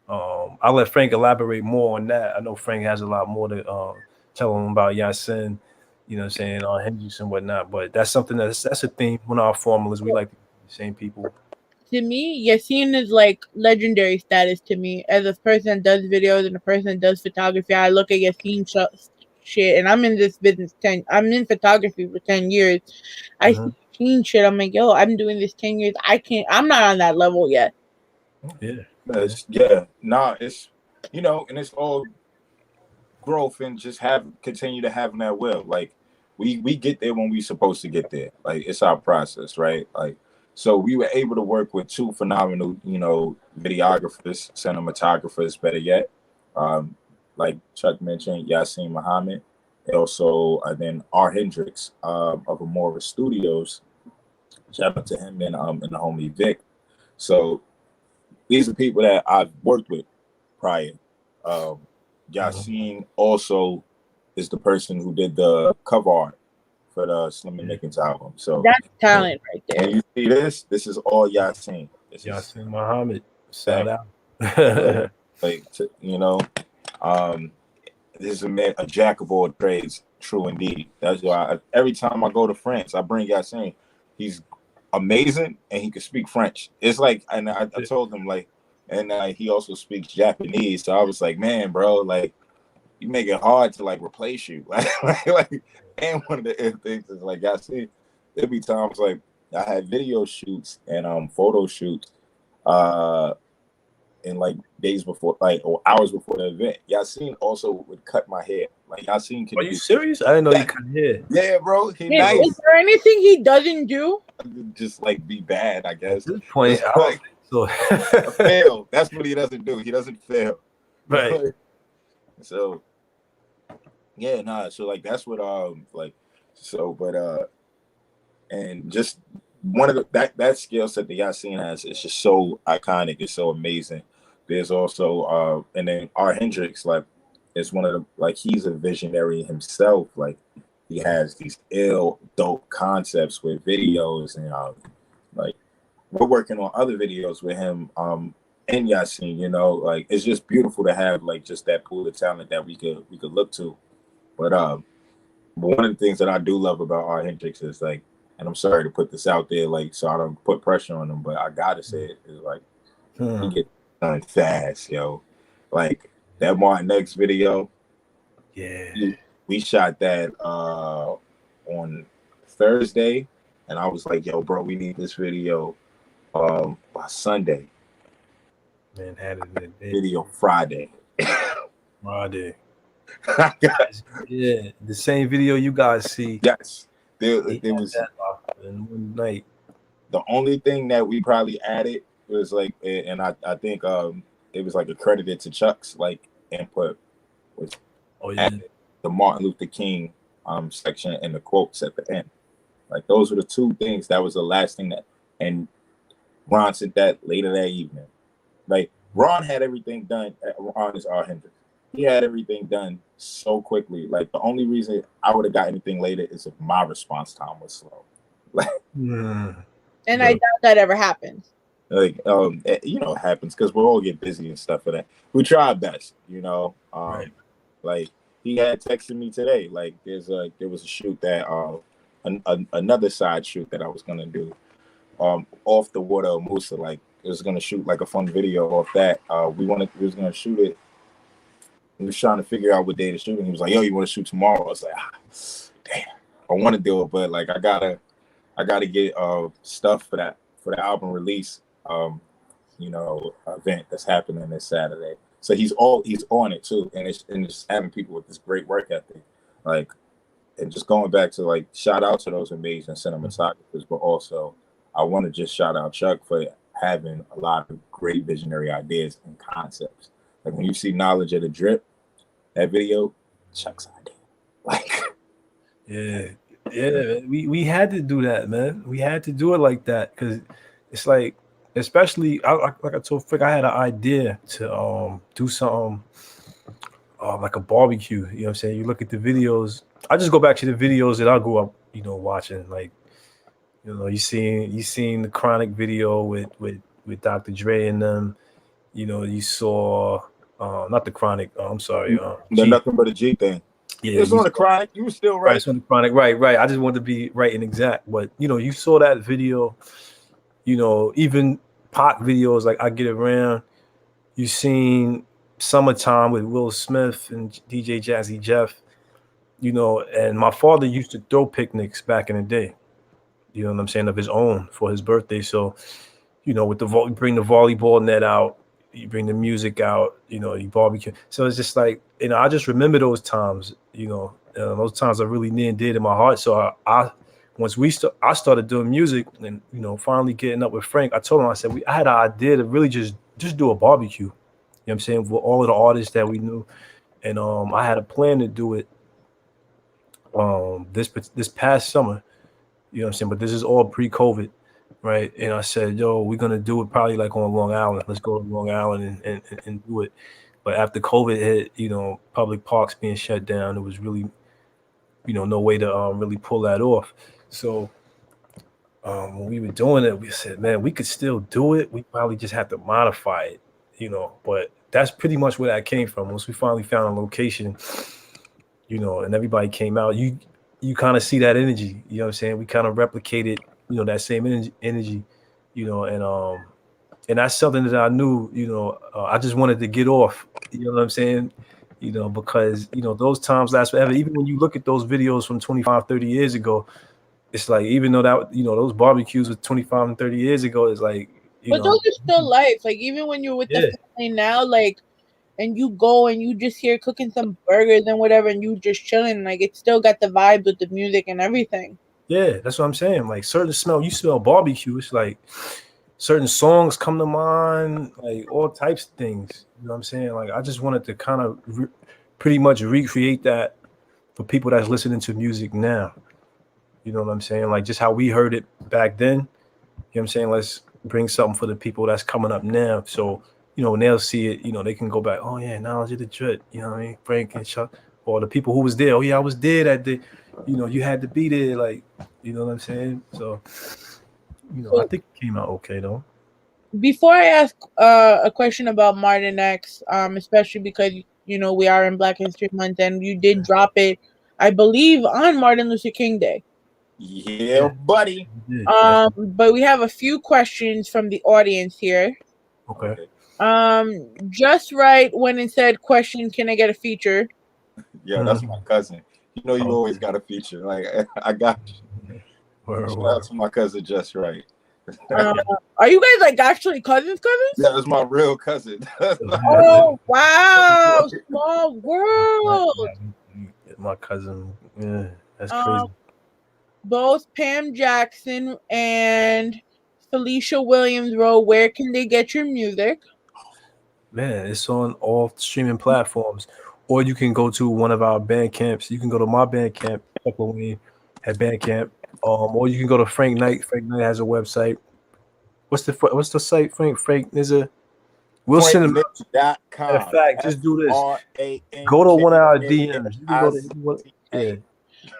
A: I'll let Frank elaborate more on that. I know Frank has a lot more to tell him about Yasin, you know what I'm saying, on Hendrix and whatnot. But that's something that's a theme. One of our formulas, we like the same people.
E: to me, Yassine is like legendary status to me as a person that does videos and a person that does photography. I look at Yassine shit, and I'm in this business I'm in photography for 10 years. I see Yassine shit. I'm like, yo, I'm doing this 10 years. I'm not on that level yet.
F: Yeah. Nah, it's and it's all growth and just continue to have that will. Like we get there when we supposed to get there. Like it's our process, right? Like so we were able to work with two phenomenal, videographers, cinematographers, better yet. Like Chuck mentioned, Yassine Muhammad, also and then R. Hendricks of Immortal Studios. Shout out to him and the homie Vic. So these are people that I've worked with prior. Yassine also is the person who did the cover art for the Slum and Mickens album. So
E: that's talent right there.
F: When you see this is all Yassine.
A: Yassine Muhammad. Shout out.
F: This is a jack of all trades, true indeed. That's why every time I go to France, I bring Yassine. He's amazing and he can speak French. It's like, and I told him like, and he also speaks Japanese. So I was like, man, bro, like you make it hard to like replace you. like and one of the things is like Yassine, there'd be times like I had video shoots and photo shoots in like days before, like or hours before the event. Yassine also would cut my hair. Like Yassine can.
A: Are you serious? I didn't know you cut hair.
F: Yeah, bro. Nice.
E: Is there anything he doesn't do?
F: Just like be bad, I guess.
A: At this point, so
F: fail. That's what he doesn't do. He doesn't fail.
A: Right.
F: So yeah, nah. So like that's what and just one of that skill set that Yassine has is just so iconic. It's so amazing. There's also and then R. Hendricks, like is one of the like he's a visionary himself. Like he has these dope concepts with videos and like we're working on other videos with him and Yassine, like it's just beautiful to have like just that pool of talent that we could look to. But one of the things that I do love about R. Hendricks is like, and I'm sorry to put this out there, like so I don't put pressure on him, but I gotta say it is like he gets done fast, yo. Like that Martin X video.
A: Yeah.
F: We shot that on Thursday, and I was like, "Yo, bro, we need this video by Sunday."
A: Man, had it
F: video Friday.
A: Friday. Yeah, the same video you guys see.
F: Yes, there was
A: in one night.
F: The only thing that we probably added was like, and I think it was like accredited to Chuck's like input was the Martin Luther King section and the quotes at the end. Like those were the two things. That was the last thing that, and Ron sent that later that evening. Like Ron had everything done. Ron is R. Hendricks. He had everything done so quickly. Like the only reason I would have got anything later is if my response time was slow. Like,
E: and I doubt that ever happens.
F: Like it happens because we all get busy and stuff for that. We try our best, right. Like he had texted me today. Like there was a shoot that another side shoot that I was gonna do off the water of Musa. Like it was gonna shoot like a fun video off that. We was gonna shoot it. We was trying to figure out what day to shoot, and he was like, "Yo, you want to shoot tomorrow?" I was like, "Damn, I want to do it, but like I gotta get stuff for the album release." Event that's happening this Saturday. So he's on it too, and it's having people with this great work ethic, like, and just going back to like shout out to those amazing cinematographers, but also I want to just shout out Chuck for having a lot of great visionary ideas and concepts. Like when you see Knowledge of the Drip, that video, Chuck's idea. Like,
A: yeah, we had to do that, man. We had to do it like that because it's like. Especially, like I told Frick, I had an idea to do something like a barbecue. You know what I'm saying? You look at the videos. I just go back to the videos that I grew up, watching. Like, you seen the Chronic video with Dr. Dre and them. You saw not the Chronic. I'm sorry.
F: The Nothing But a G thing.
A: Yeah,
F: it's on the Chronic. You were still right.
A: It's on the Chronic. Right. I just wanted to be right and exact. But you saw that video. Even Pac videos like I Get Around. You seen Summertime with Will Smith and DJ Jazzy Jeff. You know, and my father used to throw picnics back in the day. You know what I'm saying, of his own for his birthday. So, you know, with the bring the volleyball net out, you bring the music out, you know, you barbecue. So it's just like, you know, I just remember those times. You know, those times are really near and dear to my heart. So I once I started doing music and, you know, finally getting up with Frank, I told him, I said, I had an idea to really just do a barbecue. You know what I'm saying, with all of the artists that we knew. And I had a plan to do it this past summer. You know what I'm saying? But this is all pre-COVID, right? And I said, yo, we're gonna do it probably like on Long Island. Let's go to Long Island and do it. But after COVID hit, you know, public parks being shut down, it was really, you know, no way to really pull that off. So when we were doing it, we said, man, we could still do it. We probably just have to modify it, you know. But that's pretty much where that came from. Once we finally found a location, you know, and everybody came out, you kind of see that energy, you know what I'm saying? We kind of replicated, you know, that same energy, you know, and that's something that I knew, you know, I just wanted to get off, you know what I'm saying? You know, because, you know, those times last forever. Even when you look at those videos from 25, 30 years ago, it's like, even though that, you know, those barbecues was 25 and 30 years ago, it's like,
E: but those are still life. Like, even when you're with the family now, like, and you go and you just here cooking some burgers and whatever, and you just chilling, like, it still got the vibe with the music and everything.
A: Yeah, that's what I'm saying. Like, certain you smell barbecue, it's like certain songs come to mind, like all types of things. You know what I'm saying? Like, I just wanted to kind of pretty much recreate that for people that's listening to music now. You know what I'm saying? Like, just how we heard it back then. You know what I'm saying? Let's bring something for the people that's coming up now. So, you know, when they'll see it, you know, they can go back, oh yeah, Knowledge of the Dread, you know what I mean? Frank and Chuck, or the people who was there. Oh yeah, I was there that day. You know, you had to be there, like, you know what I'm saying? So, you know, I think it came out okay though.
E: Before I ask a question about Martin X, especially because, you know, we are in Black History Month and you did drop it, I believe, on Martin Luther King Day.
F: Yeah, buddy.
E: But we have a few questions from the audience here.
A: Okay.
E: Just right when it said, question, can I get a feature?
F: Yeah, that's my cousin. You know, you always got a feature. Like, I got you. Shout out to my cousin, Just Right.
E: Are you guys like actually cousins?
F: Yeah, that's my real cousin.
E: Oh wow, small world.
A: My cousin, yeah, that's crazy.
E: Both Pam Jackson and Felicia Williams wrote, where can they get your music?
A: Man, it's on all streaming platforms, or you can go to one of our band camps. You can go to my band camp, at Bandcamp, or you can go to Frank Knight. Frank Knight has a website. What's the site, Frank Knizza? We'll send them. In fact, just do this. Go to one of our DMs. You can go to yeah.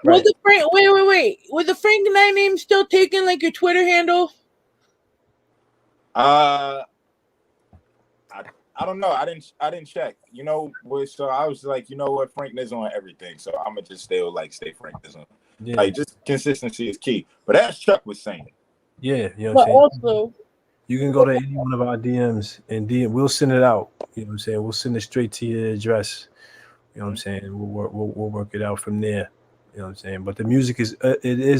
E: Was the Frank? Wait. Was the Frank Knight name still taken like your Twitter handle?
F: I don't know. I didn't check. You know, so I was like, you know what, Frank Knizza on everything. So I'm gonna just stay Frank Knizza. Yeah. Like, just consistency is key. But as Chuck was saying.
A: Yeah, you know
E: what I'm saying? Also,
A: you can go to any one of our DMs and we'll send it out. You know what I'm saying? We'll send it straight to your address. You know what I'm saying? We'll work it out from there. You know what I'm saying? But the music is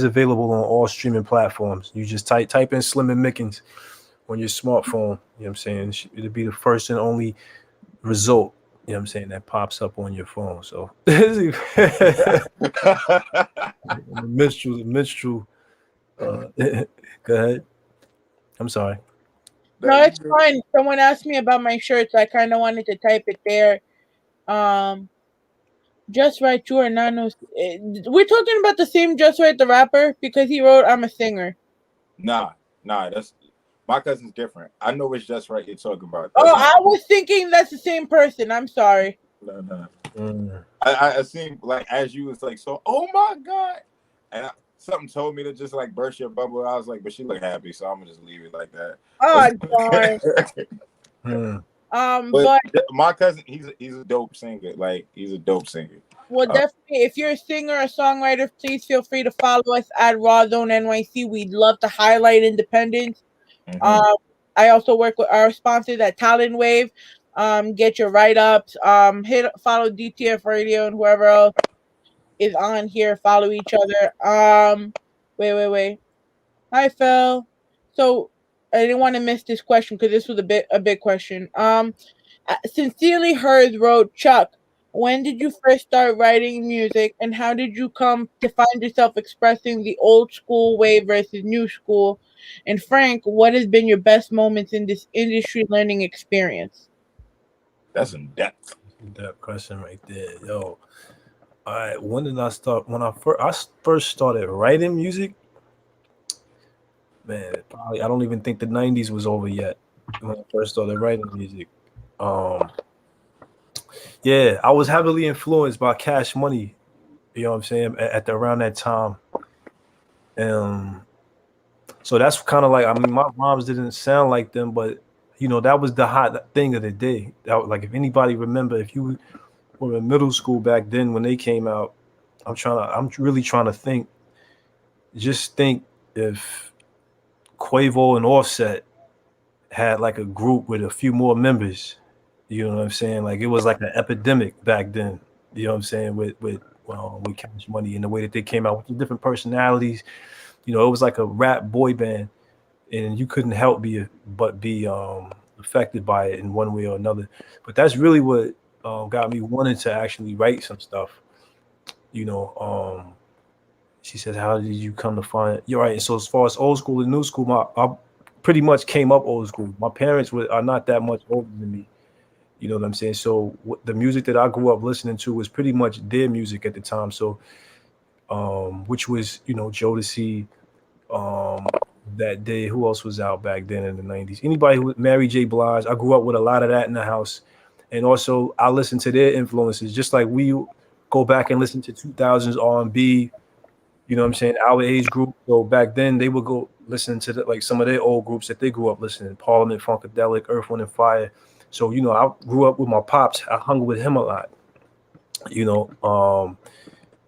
A: available on all streaming platforms. You just type in Smif-N-Wessun on your smartphone. You know what I'm saying? It'll be the first and only result, you know what I'm saying, that pops up on your phone. So the minstrel. Go ahead. I'm sorry.
E: No, it's fine. Someone asked me about my shirt, so I kind of wanted to type it there. Just Right, you are not no. We're talking about the same Just Right, the rapper, because he wrote "I'm a singer."
F: Nah, that's my cousin's different. I know it's Just Right you're talking about.
E: Oh, I was thinking that's the same person. I'm sorry.
F: No. I seem like as you was like, so, oh my God, and something told me to just like burst your bubble. I was like, but she look happy, so I'm gonna just leave it like that.
E: Oh darn. But
F: my cousin, he's a dope singer. Like, he's a dope singer.
E: Well, definitely, if you're a singer or songwriter, please feel free to follow us at Rawrrzone NYC. We'd love to highlight independence. I also work with our sponsors at Talent Wave. Get your write-ups. Follow DTF Radio and whoever else is on here. Follow each other. Wait. Hi, Phil. So I didn't want to miss this question because this was a big question. Sincerely Hers wrote, Chuck, when did you first start writing music, and how did you come to find yourself expressing the old school way versus new school? And Frank, what has been your best moments in this industry learning experience?
F: That's in depth.
A: That question right there, yo. All right, when did I start? When I first started writing music, man, probably I don't even think the '90s was over yet when I first started writing music. Yeah, I was heavily influenced by Cash Money. You know what I'm saying? Around that time, so that's kind of like, I mean, my rhymes didn't sound like them, but you know that was the hot thing of the day. Like, if anybody remember, if you were in middle school back then when they came out, I'm really trying to think. Just think if Quavo and Offset had like a group with a few more members. You know what I'm saying? Like, it was like an epidemic back then. You know what I'm saying? With Cash Money and the way that they came out with the different personalities. You know, it was like a rap boy band, and you couldn't help but be affected by it in one way or another. But that's really what got me wanting to actually write some stuff. You know, she says, "How did you come to find it?" You're right. So as far as old school and new school, I pretty much came up old school. My parents are not that much older than me. You know what I'm saying? So the music that I grew up listening to was pretty much their music at the time. So, which was, you know, Jodeci, that day. Who else was out back then in the '90s? Anybody who Mary J. Blige. I grew up with a lot of that in the house, and also I listened to their influences, just like we go back and listen to 2000s R&B. You know what I'm saying? Our age group. So back then they would go listen to like some of their old groups that they grew up listening. Parliament, Funkadelic, Earth, Wind and Fire. So, you know, I grew up with my pops. I hung with him a lot, you know.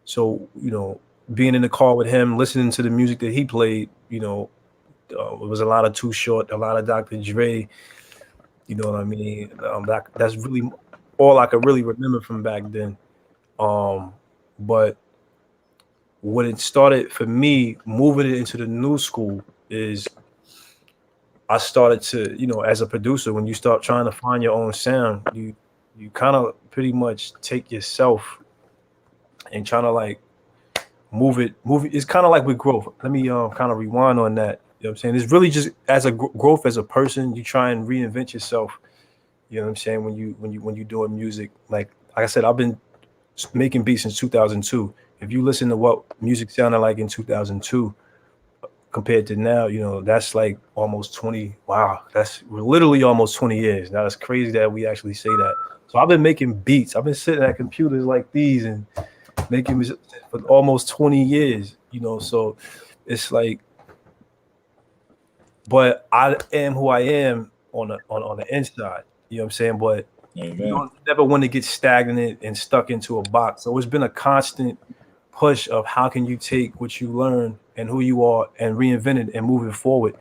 A: So, you know, being in the car with him, listening to the music that he played, you know, it was a lot of Too Short, a lot of Dr. Dre. You know what I mean? That's really all I could really remember from back then. But what it started for me, moving it into the new school, is I started to, you know, as a producer, when you start trying to find your own sound, you kind of pretty much take yourself and trying to like move it. It's kind of like with growth. Let me kind of rewind on that. You know what I'm saying? It's really just as a growth as a person, you try and reinvent yourself. You know what I'm saying? When you doing music, like I said, I've been making beats since 2002. If you listen to what music sounded like in 2002 compared to now, you know, that's like almost 20. Wow, that's literally almost 20 years. Now, it's crazy that we actually say that. So I've been making beats. I've been sitting at computers like these and making music for almost 20 years, you know. So it's like, but I am who I am on the inside. You know what I'm saying? But you don't never want to get stagnant and stuck into a box. So it's been a constant push of how can you take what you learn and who you are and reinvent it and move it forward,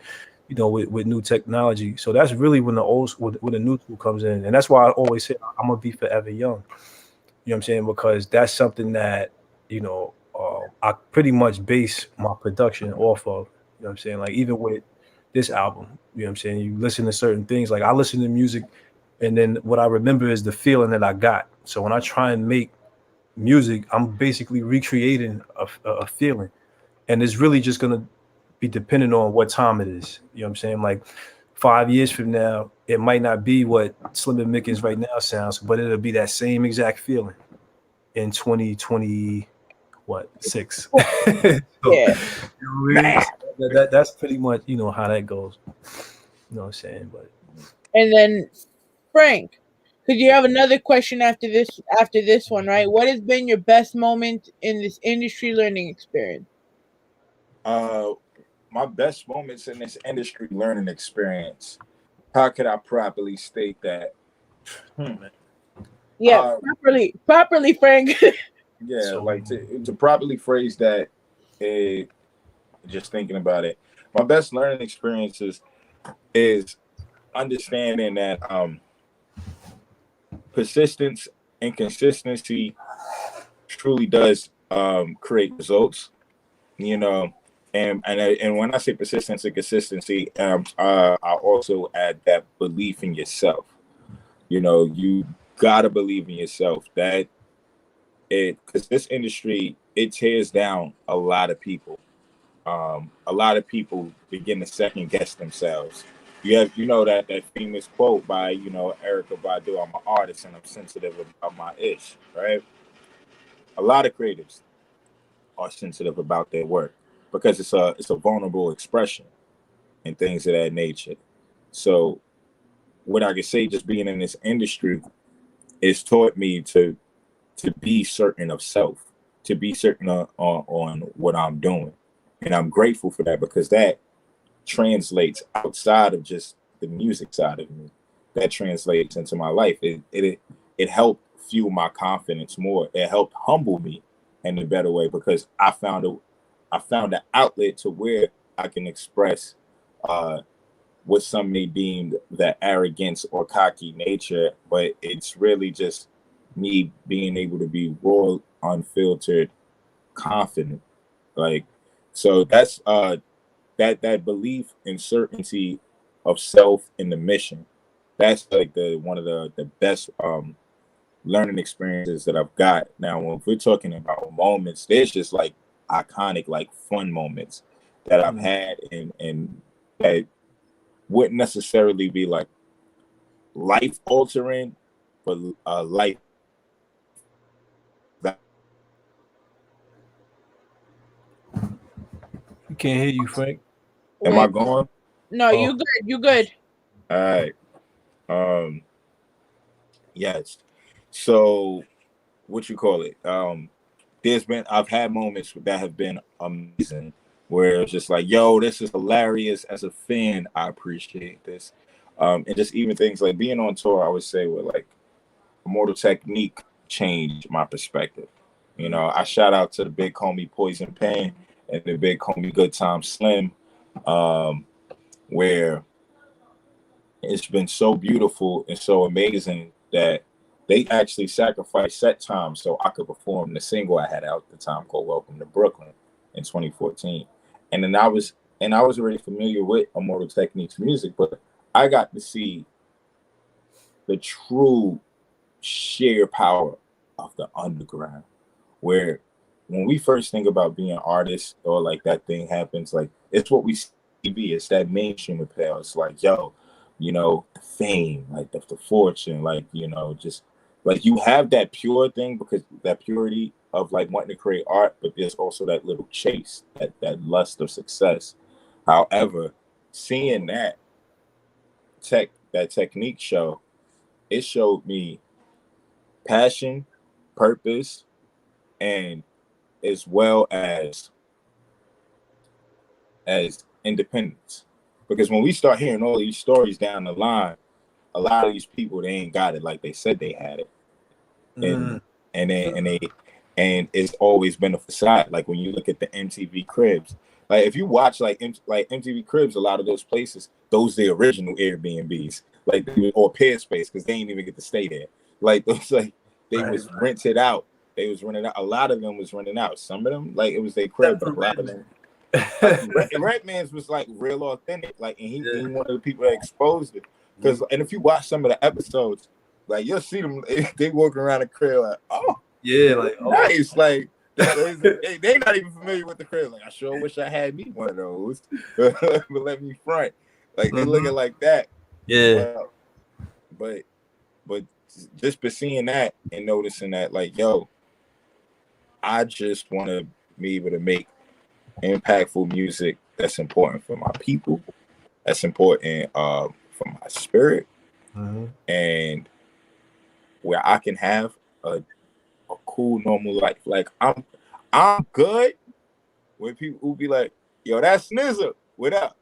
A: you know, with new technology. So that's really when the old school, when the new school comes in. And that's why I always say I'm gonna be forever young. You know what I'm saying? Because that's something that, you know, I pretty much base my production off of. You know what I'm saying? Like, even with this album, you know what I'm saying? You listen to certain things. Like, I listen to music, and then what I remember is the feeling that I got. So when I try and make music, I'm basically recreating a feeling. And it's really just going to be dependent on what time it is. You know what I'm saying? Like, 5 years from now, it might not be what Slim and Mickens right now sounds, but it'll be that same exact feeling in 2020. What, 6? So,
E: Yeah.
A: You know what I mean? That's pretty much, you know, how that goes. You know what I'm saying? But
E: And then Frank, because you have another question after this one, right? What has been your best moment in this industry learning experience?
F: My best moments in this industry learning experience. How could I properly state that?
E: Yeah, properly, Frank.
F: Yeah,
A: So,
F: like to properly phrase that, just thinking about it, my best learning experiences is understanding that persistence and consistency truly does create results, you know. And when I say persistence and consistency, I also add that belief in yourself. You know, you gotta believe in yourself. That because this industry, it tears down a lot of people. A lot of people begin to second guess themselves. You know that famous quote by Erykah Badu, "I'm an artist and I'm sensitive about my ish." Right? A lot of creatives are sensitive about their work because it's a vulnerable expression and things of that nature. So what I can say, just being in this industry, it's taught me to be certain of self, to be certain on what I'm doing. And I'm grateful for that because that translates outside of just the music side of me. That translates into my life. It helped fuel my confidence more. It helped humble me in a better way because I found an outlet to where I can express what some may deem the arrogance or cocky nature, but it's really just me being able to be raw, unfiltered, confident. Like, so that's that belief and certainty of self in the mission. That's like one of the best learning experiences that I've got. Now, when we're talking about moments, there's just like iconic, like fun moments that I've had, and that wouldn't necessarily be like life altering, but life.
A: We can't hear you, Frank.
F: Am I going?
E: No, you good. You good.
F: All right. Yes. So, what you call it? I've had moments that have been amazing, where it's just like, yo, this is hilarious. As a fan, I appreciate this. And just even things like being on tour, I would say, with like Immortal Technique changed my perspective. You know, I shout out to the big homie Poison Pain and the big homie Good Time Slim, where it's been so beautiful and so amazing that they actually sacrificed set time so I could perform the single I had out at the time called Welcome to Brooklyn in 2014. And then I was already familiar with Immortal Technique's music, but I got to see the true sheer power of the underground, where when we first think about being artists or like that thing happens, like it's what we see. It's that mainstream appeal. It's like, yo, you know, the fame, like the fortune, like, you know, just like you have that pure thing because that purity of like wanting to create art, but there's also that little chase, that lust of success. However, seeing that technique show, it showed me passion, purpose, and as well as independence. Because when we start hearing all these stories down the line, a lot of these people, they ain't got it like they said they had it. And it's always been a facade. Like when you look at the MTV Cribs, like if you watch like MTV Cribs, a lot of those places, those the original Airbnbs, like or Peer Space, because they ain't even get to stay there. Like those, like they was rented out. They was rented out. A lot of them was rented out. Some of them, like it was their crib, but a lot of them. Like, Redman's was like real authentic, like, and he one of the people that exposed it. Because, and if you watch some of the episodes, like you'll see them, they walking around the crib like, oh yeah, like nice, like they not even familiar with the crib. Like I sure wish I had me one of those, but let me front. Like they looking like that, yeah. But just for seeing that and noticing that, like, yo, I just want to be able to make impactful music that's important for my people, that's important for my spirit, and where I can have a cool normal life. Like I'm good when people who be like, yo, that's Knizza, what up?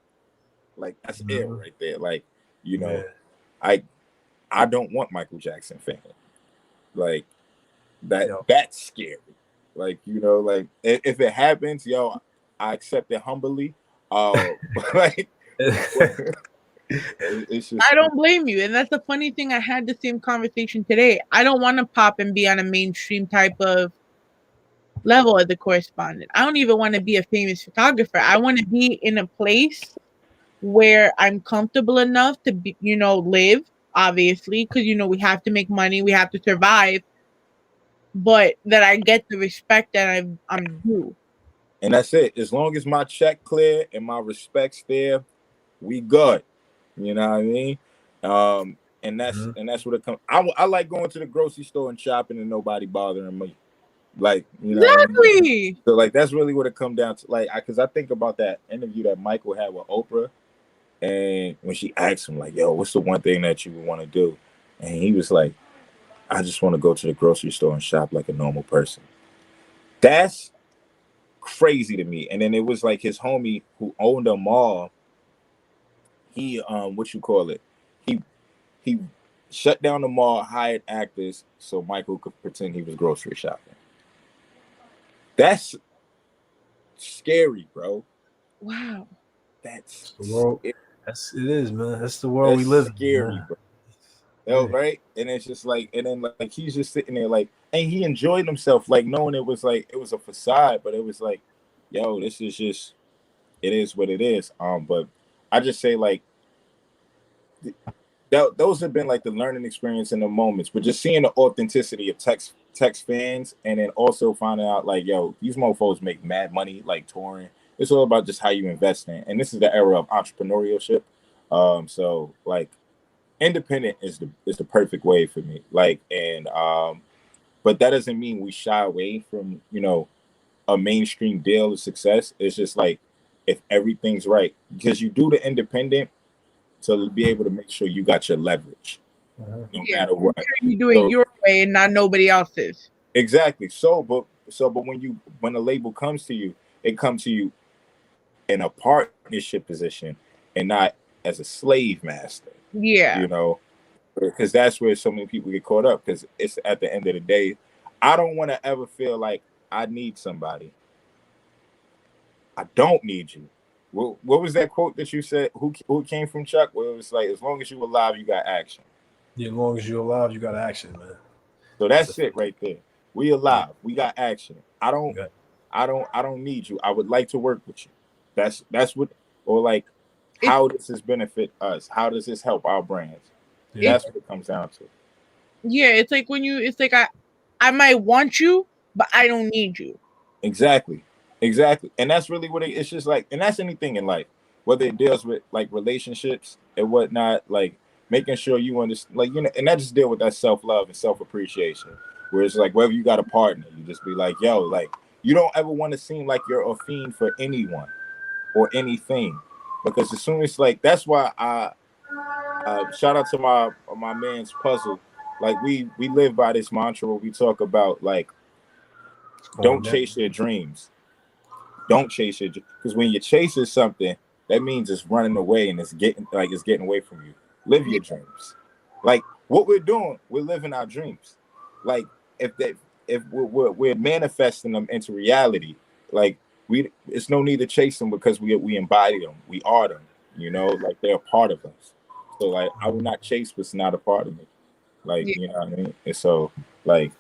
F: Like that's it right there. Like, you know, I don't want Michael Jackson fame. Like that's scary. Like, you know, like if it happens, yo, I accept it humbly. Like, It's just
E: I don't blame you. And that's the funny thing. I had the same conversation today. I don't want to pop and be on a mainstream type of level as a correspondent. I don't even want to be a famous photographer. I want to be in a place where I'm comfortable enough to be, live, obviously, because, we have to make money, we have to survive, but that I get the respect that I'm due.
F: And that's it. As long as my check clear and my respect's there, we good. You know what I mean? And that's what it comes. I like going to the grocery store and shopping and nobody bothering me. Like,
E: Exactly.
F: What I mean? So like that's really what it comes down to. Like, because I think about that interview that Michael had with Oprah, and when she asked him, like, "Yo, what's the one thing that you would want to do?" And he was like, "I just want to go to the grocery store and shop like a normal person." That's crazy to me. And then it was like his homie who owned a mall. He he shut down the mall, hired actors so Michael could pretend he was grocery shopping. That's scary, bro.
E: Wow.
A: That's the world. It is, man. That's the world we live in.
F: Scary, bro. Yeah. Right? And it's just like, and then like he's just sitting there like, and he enjoyed himself, like knowing it was a facade, but it was like, yo, this is just, it is what it is. But I just say like, those have been like the learning experience in the moments, but just seeing the authenticity of Tex fans, and then also finding out like, yo, these mofos make mad money like touring. It's all about just how you invest in, and this is the era of entrepreneurship. So like, independent is the perfect way for me. Like, and but that doesn't mean we shy away from a mainstream deal of success. It's just like if everything's right, because you do the independent to be able to make sure you got your leverage, no matter what.
E: You're doing your way and not nobody else's.
F: Exactly. But when a label comes to you, it comes to you in a partnership position and not as a slave master.
E: Yeah.
F: Because that's where so many people get caught up. Because it's at the end of the day, I don't want to ever feel like I need somebody. I don't need you. What was that quote that you said? Who came from Chuck? Where it was like, as long as you're alive, you got action.
A: Yeah, as long as you're alive, you got action, man.
F: So that's it right there. We alive. We got action. I don't need you. I would like to work with you. That's what, or like, how does this benefit us? How does this help our brands? Yeah. That's what it comes down to.
E: Yeah, it's like I might want you, but I don't need you.
F: Exactly. And that's really what it's just like, and that's anything in life, whether it deals with like relationships and whatnot, like making sure you understand, like, and that just deal with that self-love and self-appreciation, where it's like, whether you got a partner, you just be like, yo, like, you don't ever want to seem like you're a fiend for anyone or anything, because as soon as, like, that's why I shout out to my man's Puzzle. Like, we live by this mantra where we talk about, like, don't chase your dreams. Don't chase your, because when you're chasing something, that means it's running away and it's getting away from you. Live your dreams. Like what we're doing, we're living our dreams. Like if we're manifesting them into reality, like it's no need to chase them, because we embody them. We are them. Like they're a part of us. So like I will not chase what's not a part of me. Like you know what I mean? And so like.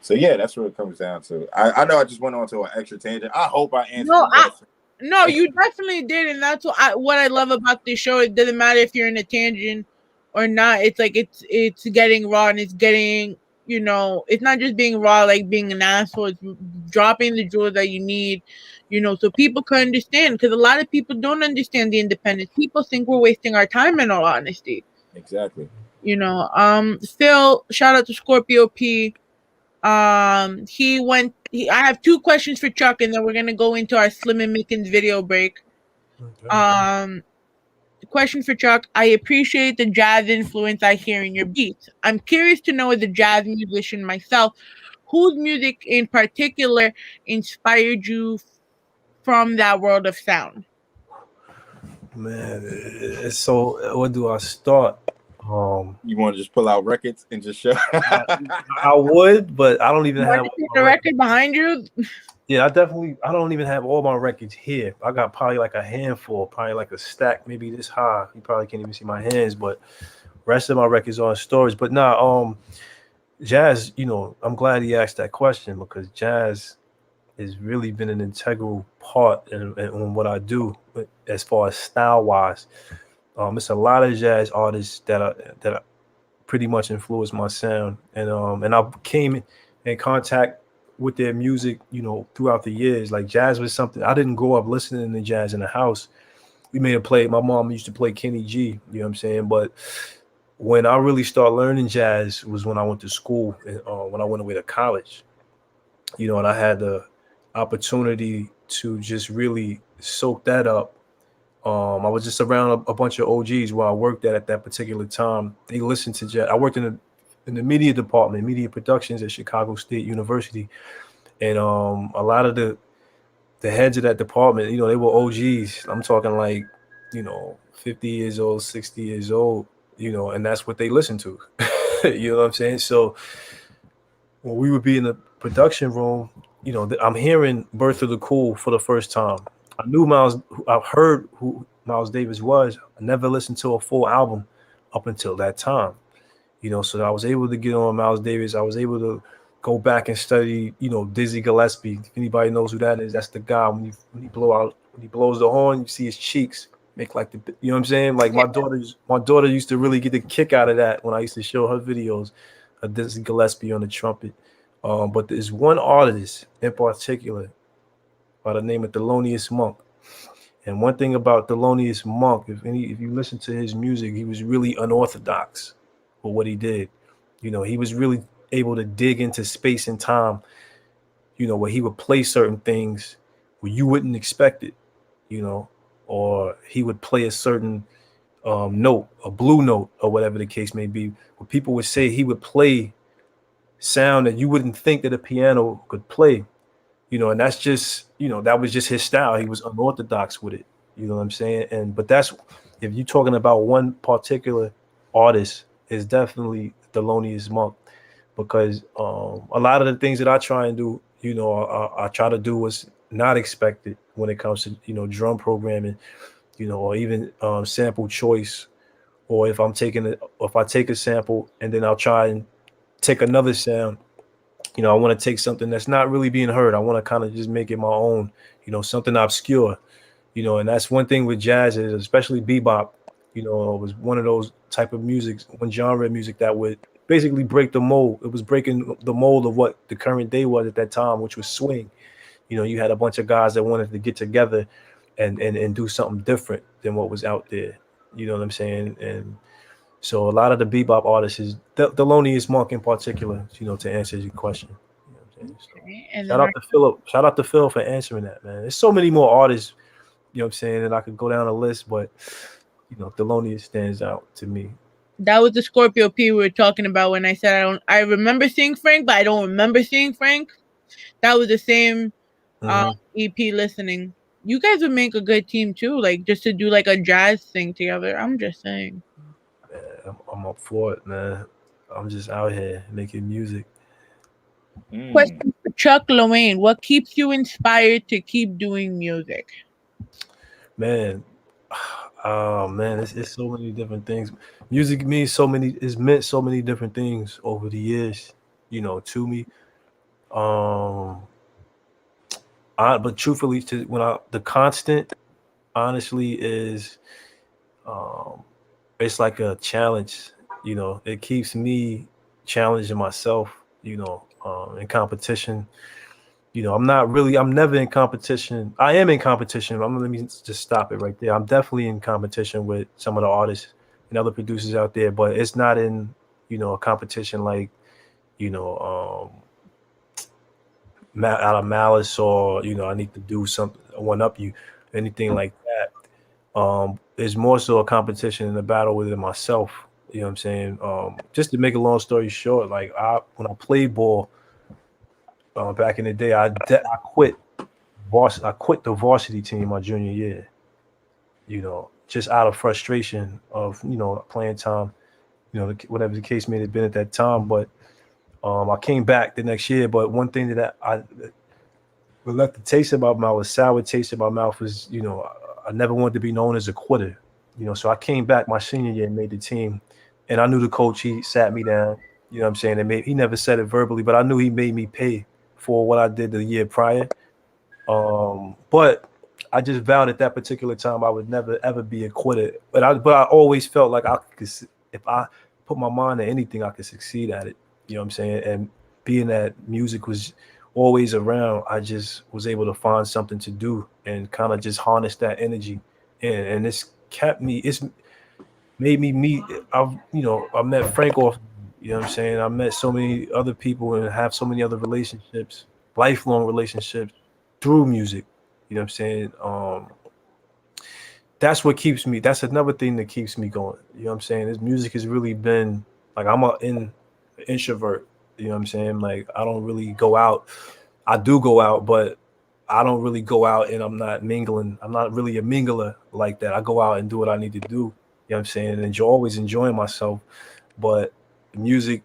F: So yeah, that's what it comes down to. I know I just went on to an extra tangent. I hope I answered.
E: No, you definitely did, and that's what I love about this show. It doesn't matter if you're in a tangent or not. It's like it's getting raw, and it's getting it's not just being raw, like being an asshole. It's dropping the jewels that you need, so people can understand. Because a lot of people don't understand the independence. People think we're wasting our time. In all honesty,
F: exactly.
E: Phil, shout out to Scorpio P. I have two questions for Chuck, and then we're gonna go into our Slim and Mickens video break. Okay. Question for Chuck: I appreciate the jazz influence I hear in your beats. I'm curious to know, as a jazz musician myself, whose music in particular inspired you from that world of sound?
A: Man, so where do I start?
F: You want to just pull out records and just show?
A: I would, but I don't even have
E: the record behind you.
A: Yeah, I don't even have all my records here. I got probably like a handful, probably like a stack, maybe this high. You probably can't even see my hands, but rest of my records are in storage. But nah, jazz, I'm glad he asked that question because jazz has really been an integral part in what I do as far as style wise. It's a lot of jazz artists that pretty much influenced my sound, and I came in contact with their music, throughout the years. Like jazz was something I didn't grow up listening to jazz in the house. We made a play. My mom used to play Kenny G, you know what I'm saying? But when I really started learning jazz was when I went to school and when I went away to college, and I had the opportunity to just really soak that up. I was just around a bunch of OGs where I worked at that particular time. They listened to jazz. I worked in the media department, media productions at Chicago State University. And a lot of the heads of that department, they were OGs. I'm talking like, 50 years old, 60 years old, and that's what they listened to. You know what I'm saying? So when we would be in the production room, I'm hearing Birth of the Kool for the first time. I've heard who Miles Davis was. I never listened to a full album up until that time. So I was able to get on Miles Davis. I was able to go back and study, Dizzy Gillespie. If anybody knows who that is, that's the guy when he blows the horn, you see his cheeks make like you know what I'm saying? Like my daughter used to really get the kick out of that when I used to show her videos of Dizzy Gillespie on the trumpet. But there's one artist in particular by the name of Thelonious Monk. And one thing about Thelonious Monk, if you listen to his music, he was really unorthodox for what he did. He was really able to dig into space and time, where he would play certain things where you wouldn't expect it, or he would play a certain note, a blue note, or whatever the case may be, where people would say he would play sound that you wouldn't think that a piano could play, and that's just, that was just his style. He was unorthodox with it, you know what I'm saying? But that's, if you're talking about one particular artist, is definitely Thelonious Monk, because a lot of the things that I try and do, I try to do what's not expected when it comes to, drum programming, or even sample choice, or if I take a sample and then I'll try and take another sound, I want to take something that's not really being heard. I want to kind of just make it my own, something obscure, and that's one thing with jazz is, especially bebop, it was one of those type of music, one genre of music that would basically break the mold. It was breaking the mold of what the current day was at that time, which was swing. You had a bunch of guys that wanted to get together and do something different than what was out there. You know what I'm saying? And so a lot of the bebop artists is Thelonious Monk in particular, to answer your question. You know what I'm saying? So, shout out to Phil for answering that, man. There's so many more artists, I'm saying, that I could go down a list, but Thelonious stands out to me.
E: That was the Scorpio P we were talking about when I said I remember seeing Frank, but I don't remember seeing Frank. That was the same EP listening. You guys would make a good team too, like just to do like a jazz thing together. I'm just saying.
A: Man, I'm up for it, man. I'm just out here making music.
E: Question for Chuck LaWayne: what keeps you inspired to keep doing music?
A: Man, it's so many different things. Music means it's meant so many different things over the years, to me. But truthfully, the constant, honestly, is it's like a challenge. It keeps me challenging myself. In competition. I'm never in competition. I am in competition. Let me just stop it right there. I'm definitely in competition with some of the artists and other producers out there, but it's not in, a competition like, out of malice or, I need to do something, one up you, anything like that. It's more so a competition and a battle within myself. You know what I'm saying? Just to make a long story short, like when I played ball back in the day, I quit the varsity team my junior year. Just out of frustration of playing time, whatever the case may have been at that time. But I came back the next year. But one thing that I left the taste in my mouth, a sour taste in my mouth, was, I never wanted to be known as a quitter. So I came back my senior year and made the team. And I knew the coach, he sat me down, you know what I'm saying? And he never said it verbally, but I knew he made me pay for what I did the year prior. But I just vowed at that particular time I would never ever be a quitter. But I always felt like if I put my mind to anything, I could succeed at it. You know what I'm saying? And being that music was always around, I just was able to find something to do and kind of just harness that energy. And it's made me meet. I met Frank off. You know what I'm saying? I met so many other people and have so many other relationships, lifelong relationships through music. You know what I'm saying? That's what keeps me. That's another thing that keeps me going. You know what I'm saying? This music has really been like, I'm an introvert. You know what I'm saying? Like, I don't really go out. I do go out, but I don't really go out and I'm not mingling. I'm not really a mingler like that. I go out and do what I need to do. You know what I'm saying? And always enjoying myself. But music,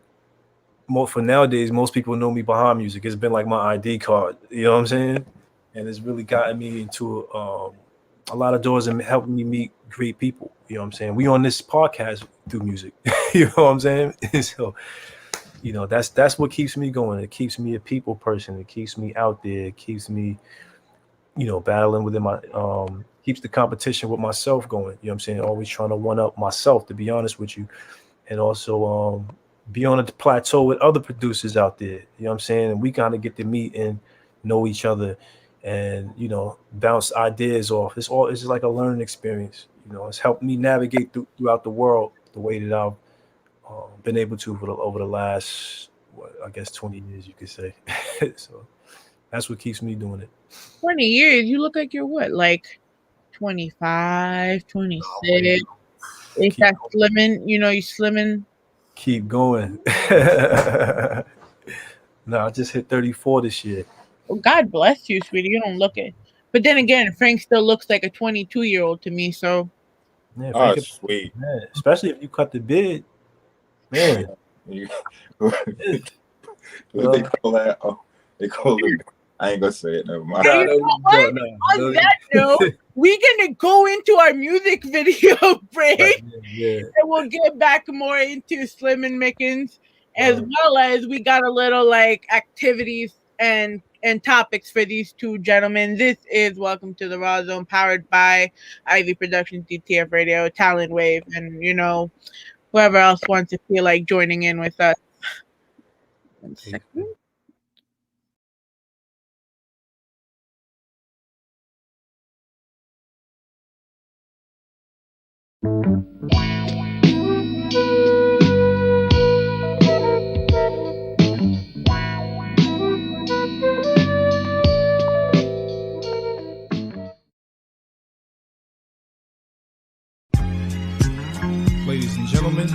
A: for nowadays, most people know me behind music. It's been like my ID card. You know what I'm saying? And it's really gotten me into a lot of doors and helping me meet great people. You know what I'm saying? We on this podcast through music. You know what I'm saying? So, that's what keeps me going. It keeps me a people person. It keeps me out there. It keeps me, battling within my, keeps the competition with myself going. You know what I'm saying? Always trying to one up myself, to be honest with you. And also be on a plateau with other producers out there. You know what I'm saying? And we kind of get to meet and know each other and, bounce ideas off. It's just like a learning experience. It's helped me navigate throughout the world the way that I've been able to over the last, 20 years, you could say. So that's what keeps me doing it.
E: 20 years? You look like you're what, like 25, 26? Is that slimming? You slimming?
A: Keep going. No, I just hit 34 this year.
E: Well, God bless you, sweetie. You don't look it. But then again, Frank still looks like a 22-year-old to me, so.
A: Yeah,
F: sweet.
A: Man, especially if you cut the beard. Man.
F: What they call that? Oh, they call it. I ain't gonna say it. Never mind.
E: On that note, we're gonna go into our music video break, and we'll get back more into Slim and Mickens, as well as we got a little activities and topics for these two gentlemen. This is Welcome to the Rawrrzone, powered by Ivy Productions, DTF Radio, Talent Wave, and whoever else wants to feel like joining in with us. 1 second.
C: Ladies and gentlemen,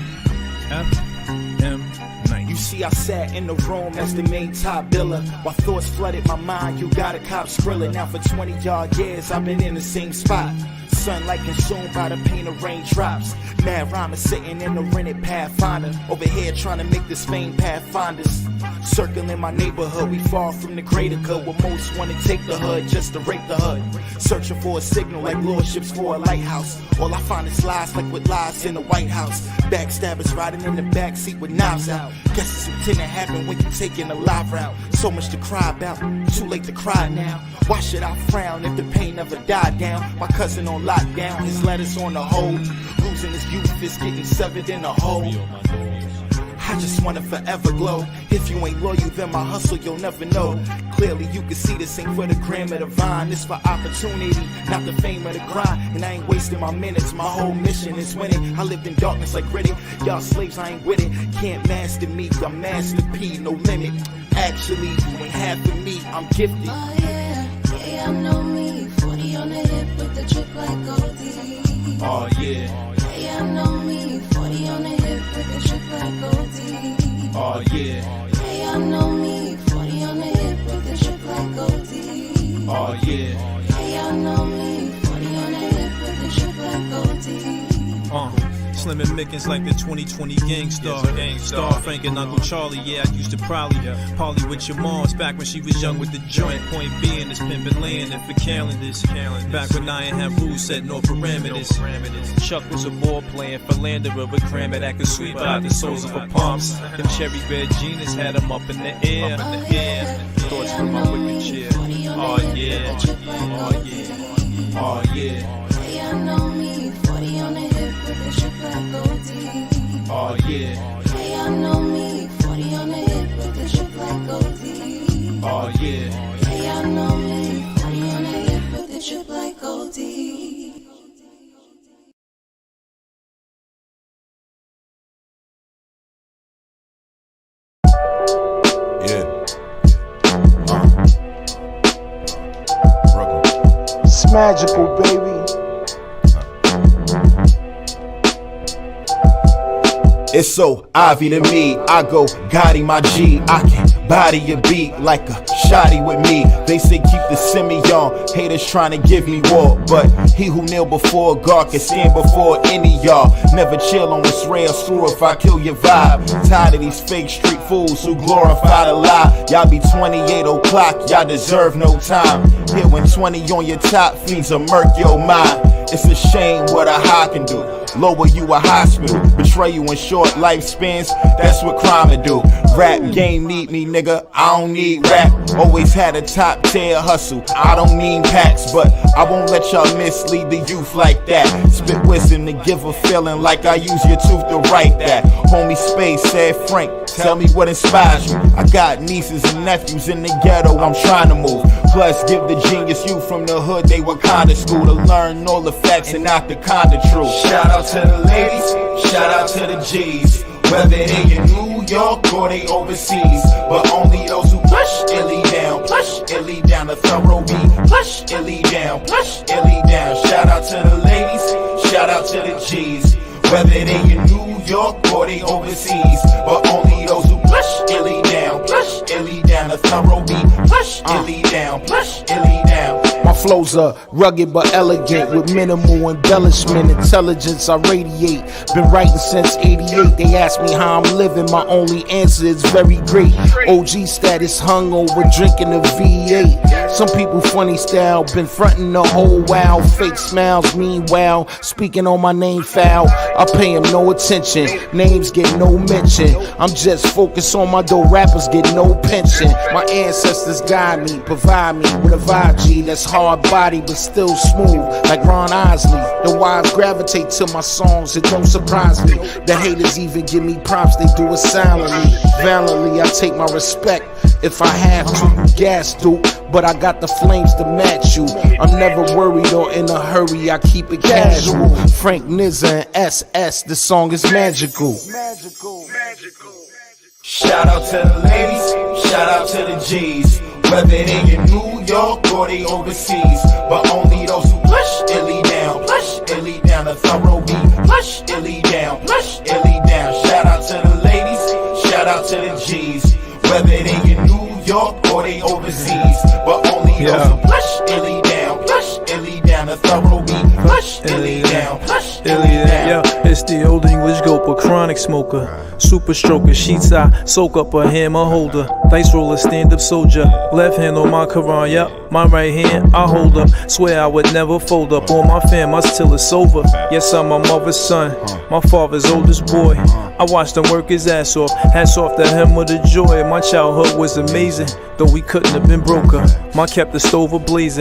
C: FM90. You see, I sat in the room as the main top biller. While thoughts flooded my mind, you got a cop skrilla. Now for 20 years, I've been in the same spot. Sunlight consumed by the pain of raindrops. Mad rhymer sitting in the rented Pathfinder. Over here trying to make this fame Pathfinders. Circling my neighborhood, we far from the greater good. Where most want to take the hood just to rape the hood. Searching for a signal like lordships for a lighthouse. All I find is lies like with lies in the White House. Backstabbers riding in the backseat with knives out. Guess it's what tend to happen when you're taking a live route. So much to cry about, too late to cry now. Why should I frown if the pain never died down? My cousin on lockdown, his letters on the hold. Losing his youth is getting severed in a hole. I just wanna forever glow. If you ain't loyal, then my hustle you'll never know. Clearly you can see this ain't for the gram of the vine. It's for opportunity, not the fame of the grind. And I ain't wasting my minutes, my whole mission is winning. I lived in darkness like Riddick, y'all slaves, I ain't with it. Can't master me, I'm Master P, no limit. Actually, you ain't half of me, I'm gifted.
G: Oh yeah, I know me. 40 on the hip with the drip like Goldie.
C: Oh yeah.
G: Yeah, I know me. 40 on the hip with the drip like Goldie.
C: Oh yeah.
G: Yeah, I know me. 40 on the hip with the drip like Goldie.
C: Oh yeah.
G: Yeah, I know me. 40 on the hip with the drip like Goldie.
C: Slim
H: Slim and Mickens like the 2020 gang star. Star Frank and Uncle Charlie, yeah, I used to probably parley with your moms back when she was young with the joint. Point being is pimpin' land and for calendars. Back when I ain't have rules set nor parameters. Chuck was a ball playing philanderer, but crammer that could sweep out the soles of her palms. Them cherry red jeans had them up in the air. Thoughts from my wicked chair. Oh yeah, oh yeah, oh yeah.
G: Hey, I know me, 40 on the hip with a strip like goatee.
H: Oh yeah.
G: Hey, I know me, 40 on the hip with a strip like goatee.
H: Oh yeah.
G: Hey, I know me, 40 on the hip with a strip like goatee.
I: It's magical, baby.
C: It's so Ivy to me, I go Gotti my G. I can body your beat like a shotty with me. They say keep the semi on, haters trying to give me war. But he who kneel before God can stand before any y'all. Never chill on this rail, screw if I kill your vibe. Tired of these fake street fools who glorify the lie. Y'all be 28 o'clock, y'all deserve no time. Here when 20 on your top, fiends will murk your mind. It's a shame what a high can do. Lower you a hospital, betray you in short lifespans, that's what crime to do. Rap game need me, nigga, I don't need rap. Always had a top tier hustle, I don't mean packs. But I won't let y'all mislead the youth like that. Spit wisdom to give a feeling like I use your tooth to write that. Homie Space said, Frank, tell me what inspires you. I got nieces and nephews in the ghetto, I'm trying to move. Plus give the genius youth from the hood, they were kinda school to learn all the facts and not the kinda truth. Shout out to the ladies, shout out to the G's. Whether they in New York or they overseas, but only those who push illy down the thorough beat. Push illy down. Shout out to the ladies, shout out to the G's. Whether they in New York or they overseas, but only those who push illy down the thorough beat. Push illy down.
I: My flows are rugged but elegant with minimal embellishment. Intelligence I radiate. Been writing since 88. They ask me how I'm living. My only answer is very great. OG status hung over drinking a V8. Some people funny style. Been fronting the whole wow. Fake smiles. Meanwhile, speaking on my name foul. I pay him no attention. Names get no mention. I'm just focused on my dope. Rappers get no pension. My ancestors guide me, provide me with a vibe G that's hard body but still smooth like Ron Isley. The wise gravitate to my songs, it don't surprise me. The haters even give me props, they do it silently. Valiantly I take my respect if I have to. Gas Duke, but I got the flames to match you. I'm never worried or in a hurry, I keep it casual. Frank Knizza and SS, the song is magical.
C: Shout out to the ladies, shout out to the G's. Whether they in New York or they overseas, but only those who push illy down the thorough beat. Push illy down. Shout out to the ladies, shout out to the G's. Whether they in New York or they overseas, but only those who push illy down the thorough beat. Push illy down.
H: Yeah, it's the old English goat, a chronic smoker. Super stroker, sheets I soak up a hammer holder. Dice roller, stand up soldier. Left hand on my Quran, yep. My right hand I hold up. Swear I would never fold up on my fam, us till it's over. Yes, I'm my mother's son, my father's oldest boy. I watched him work his ass off. Hats off to him with the joy. My childhood was amazing, though we couldn't have been broker. Ma kept the stove a blazing.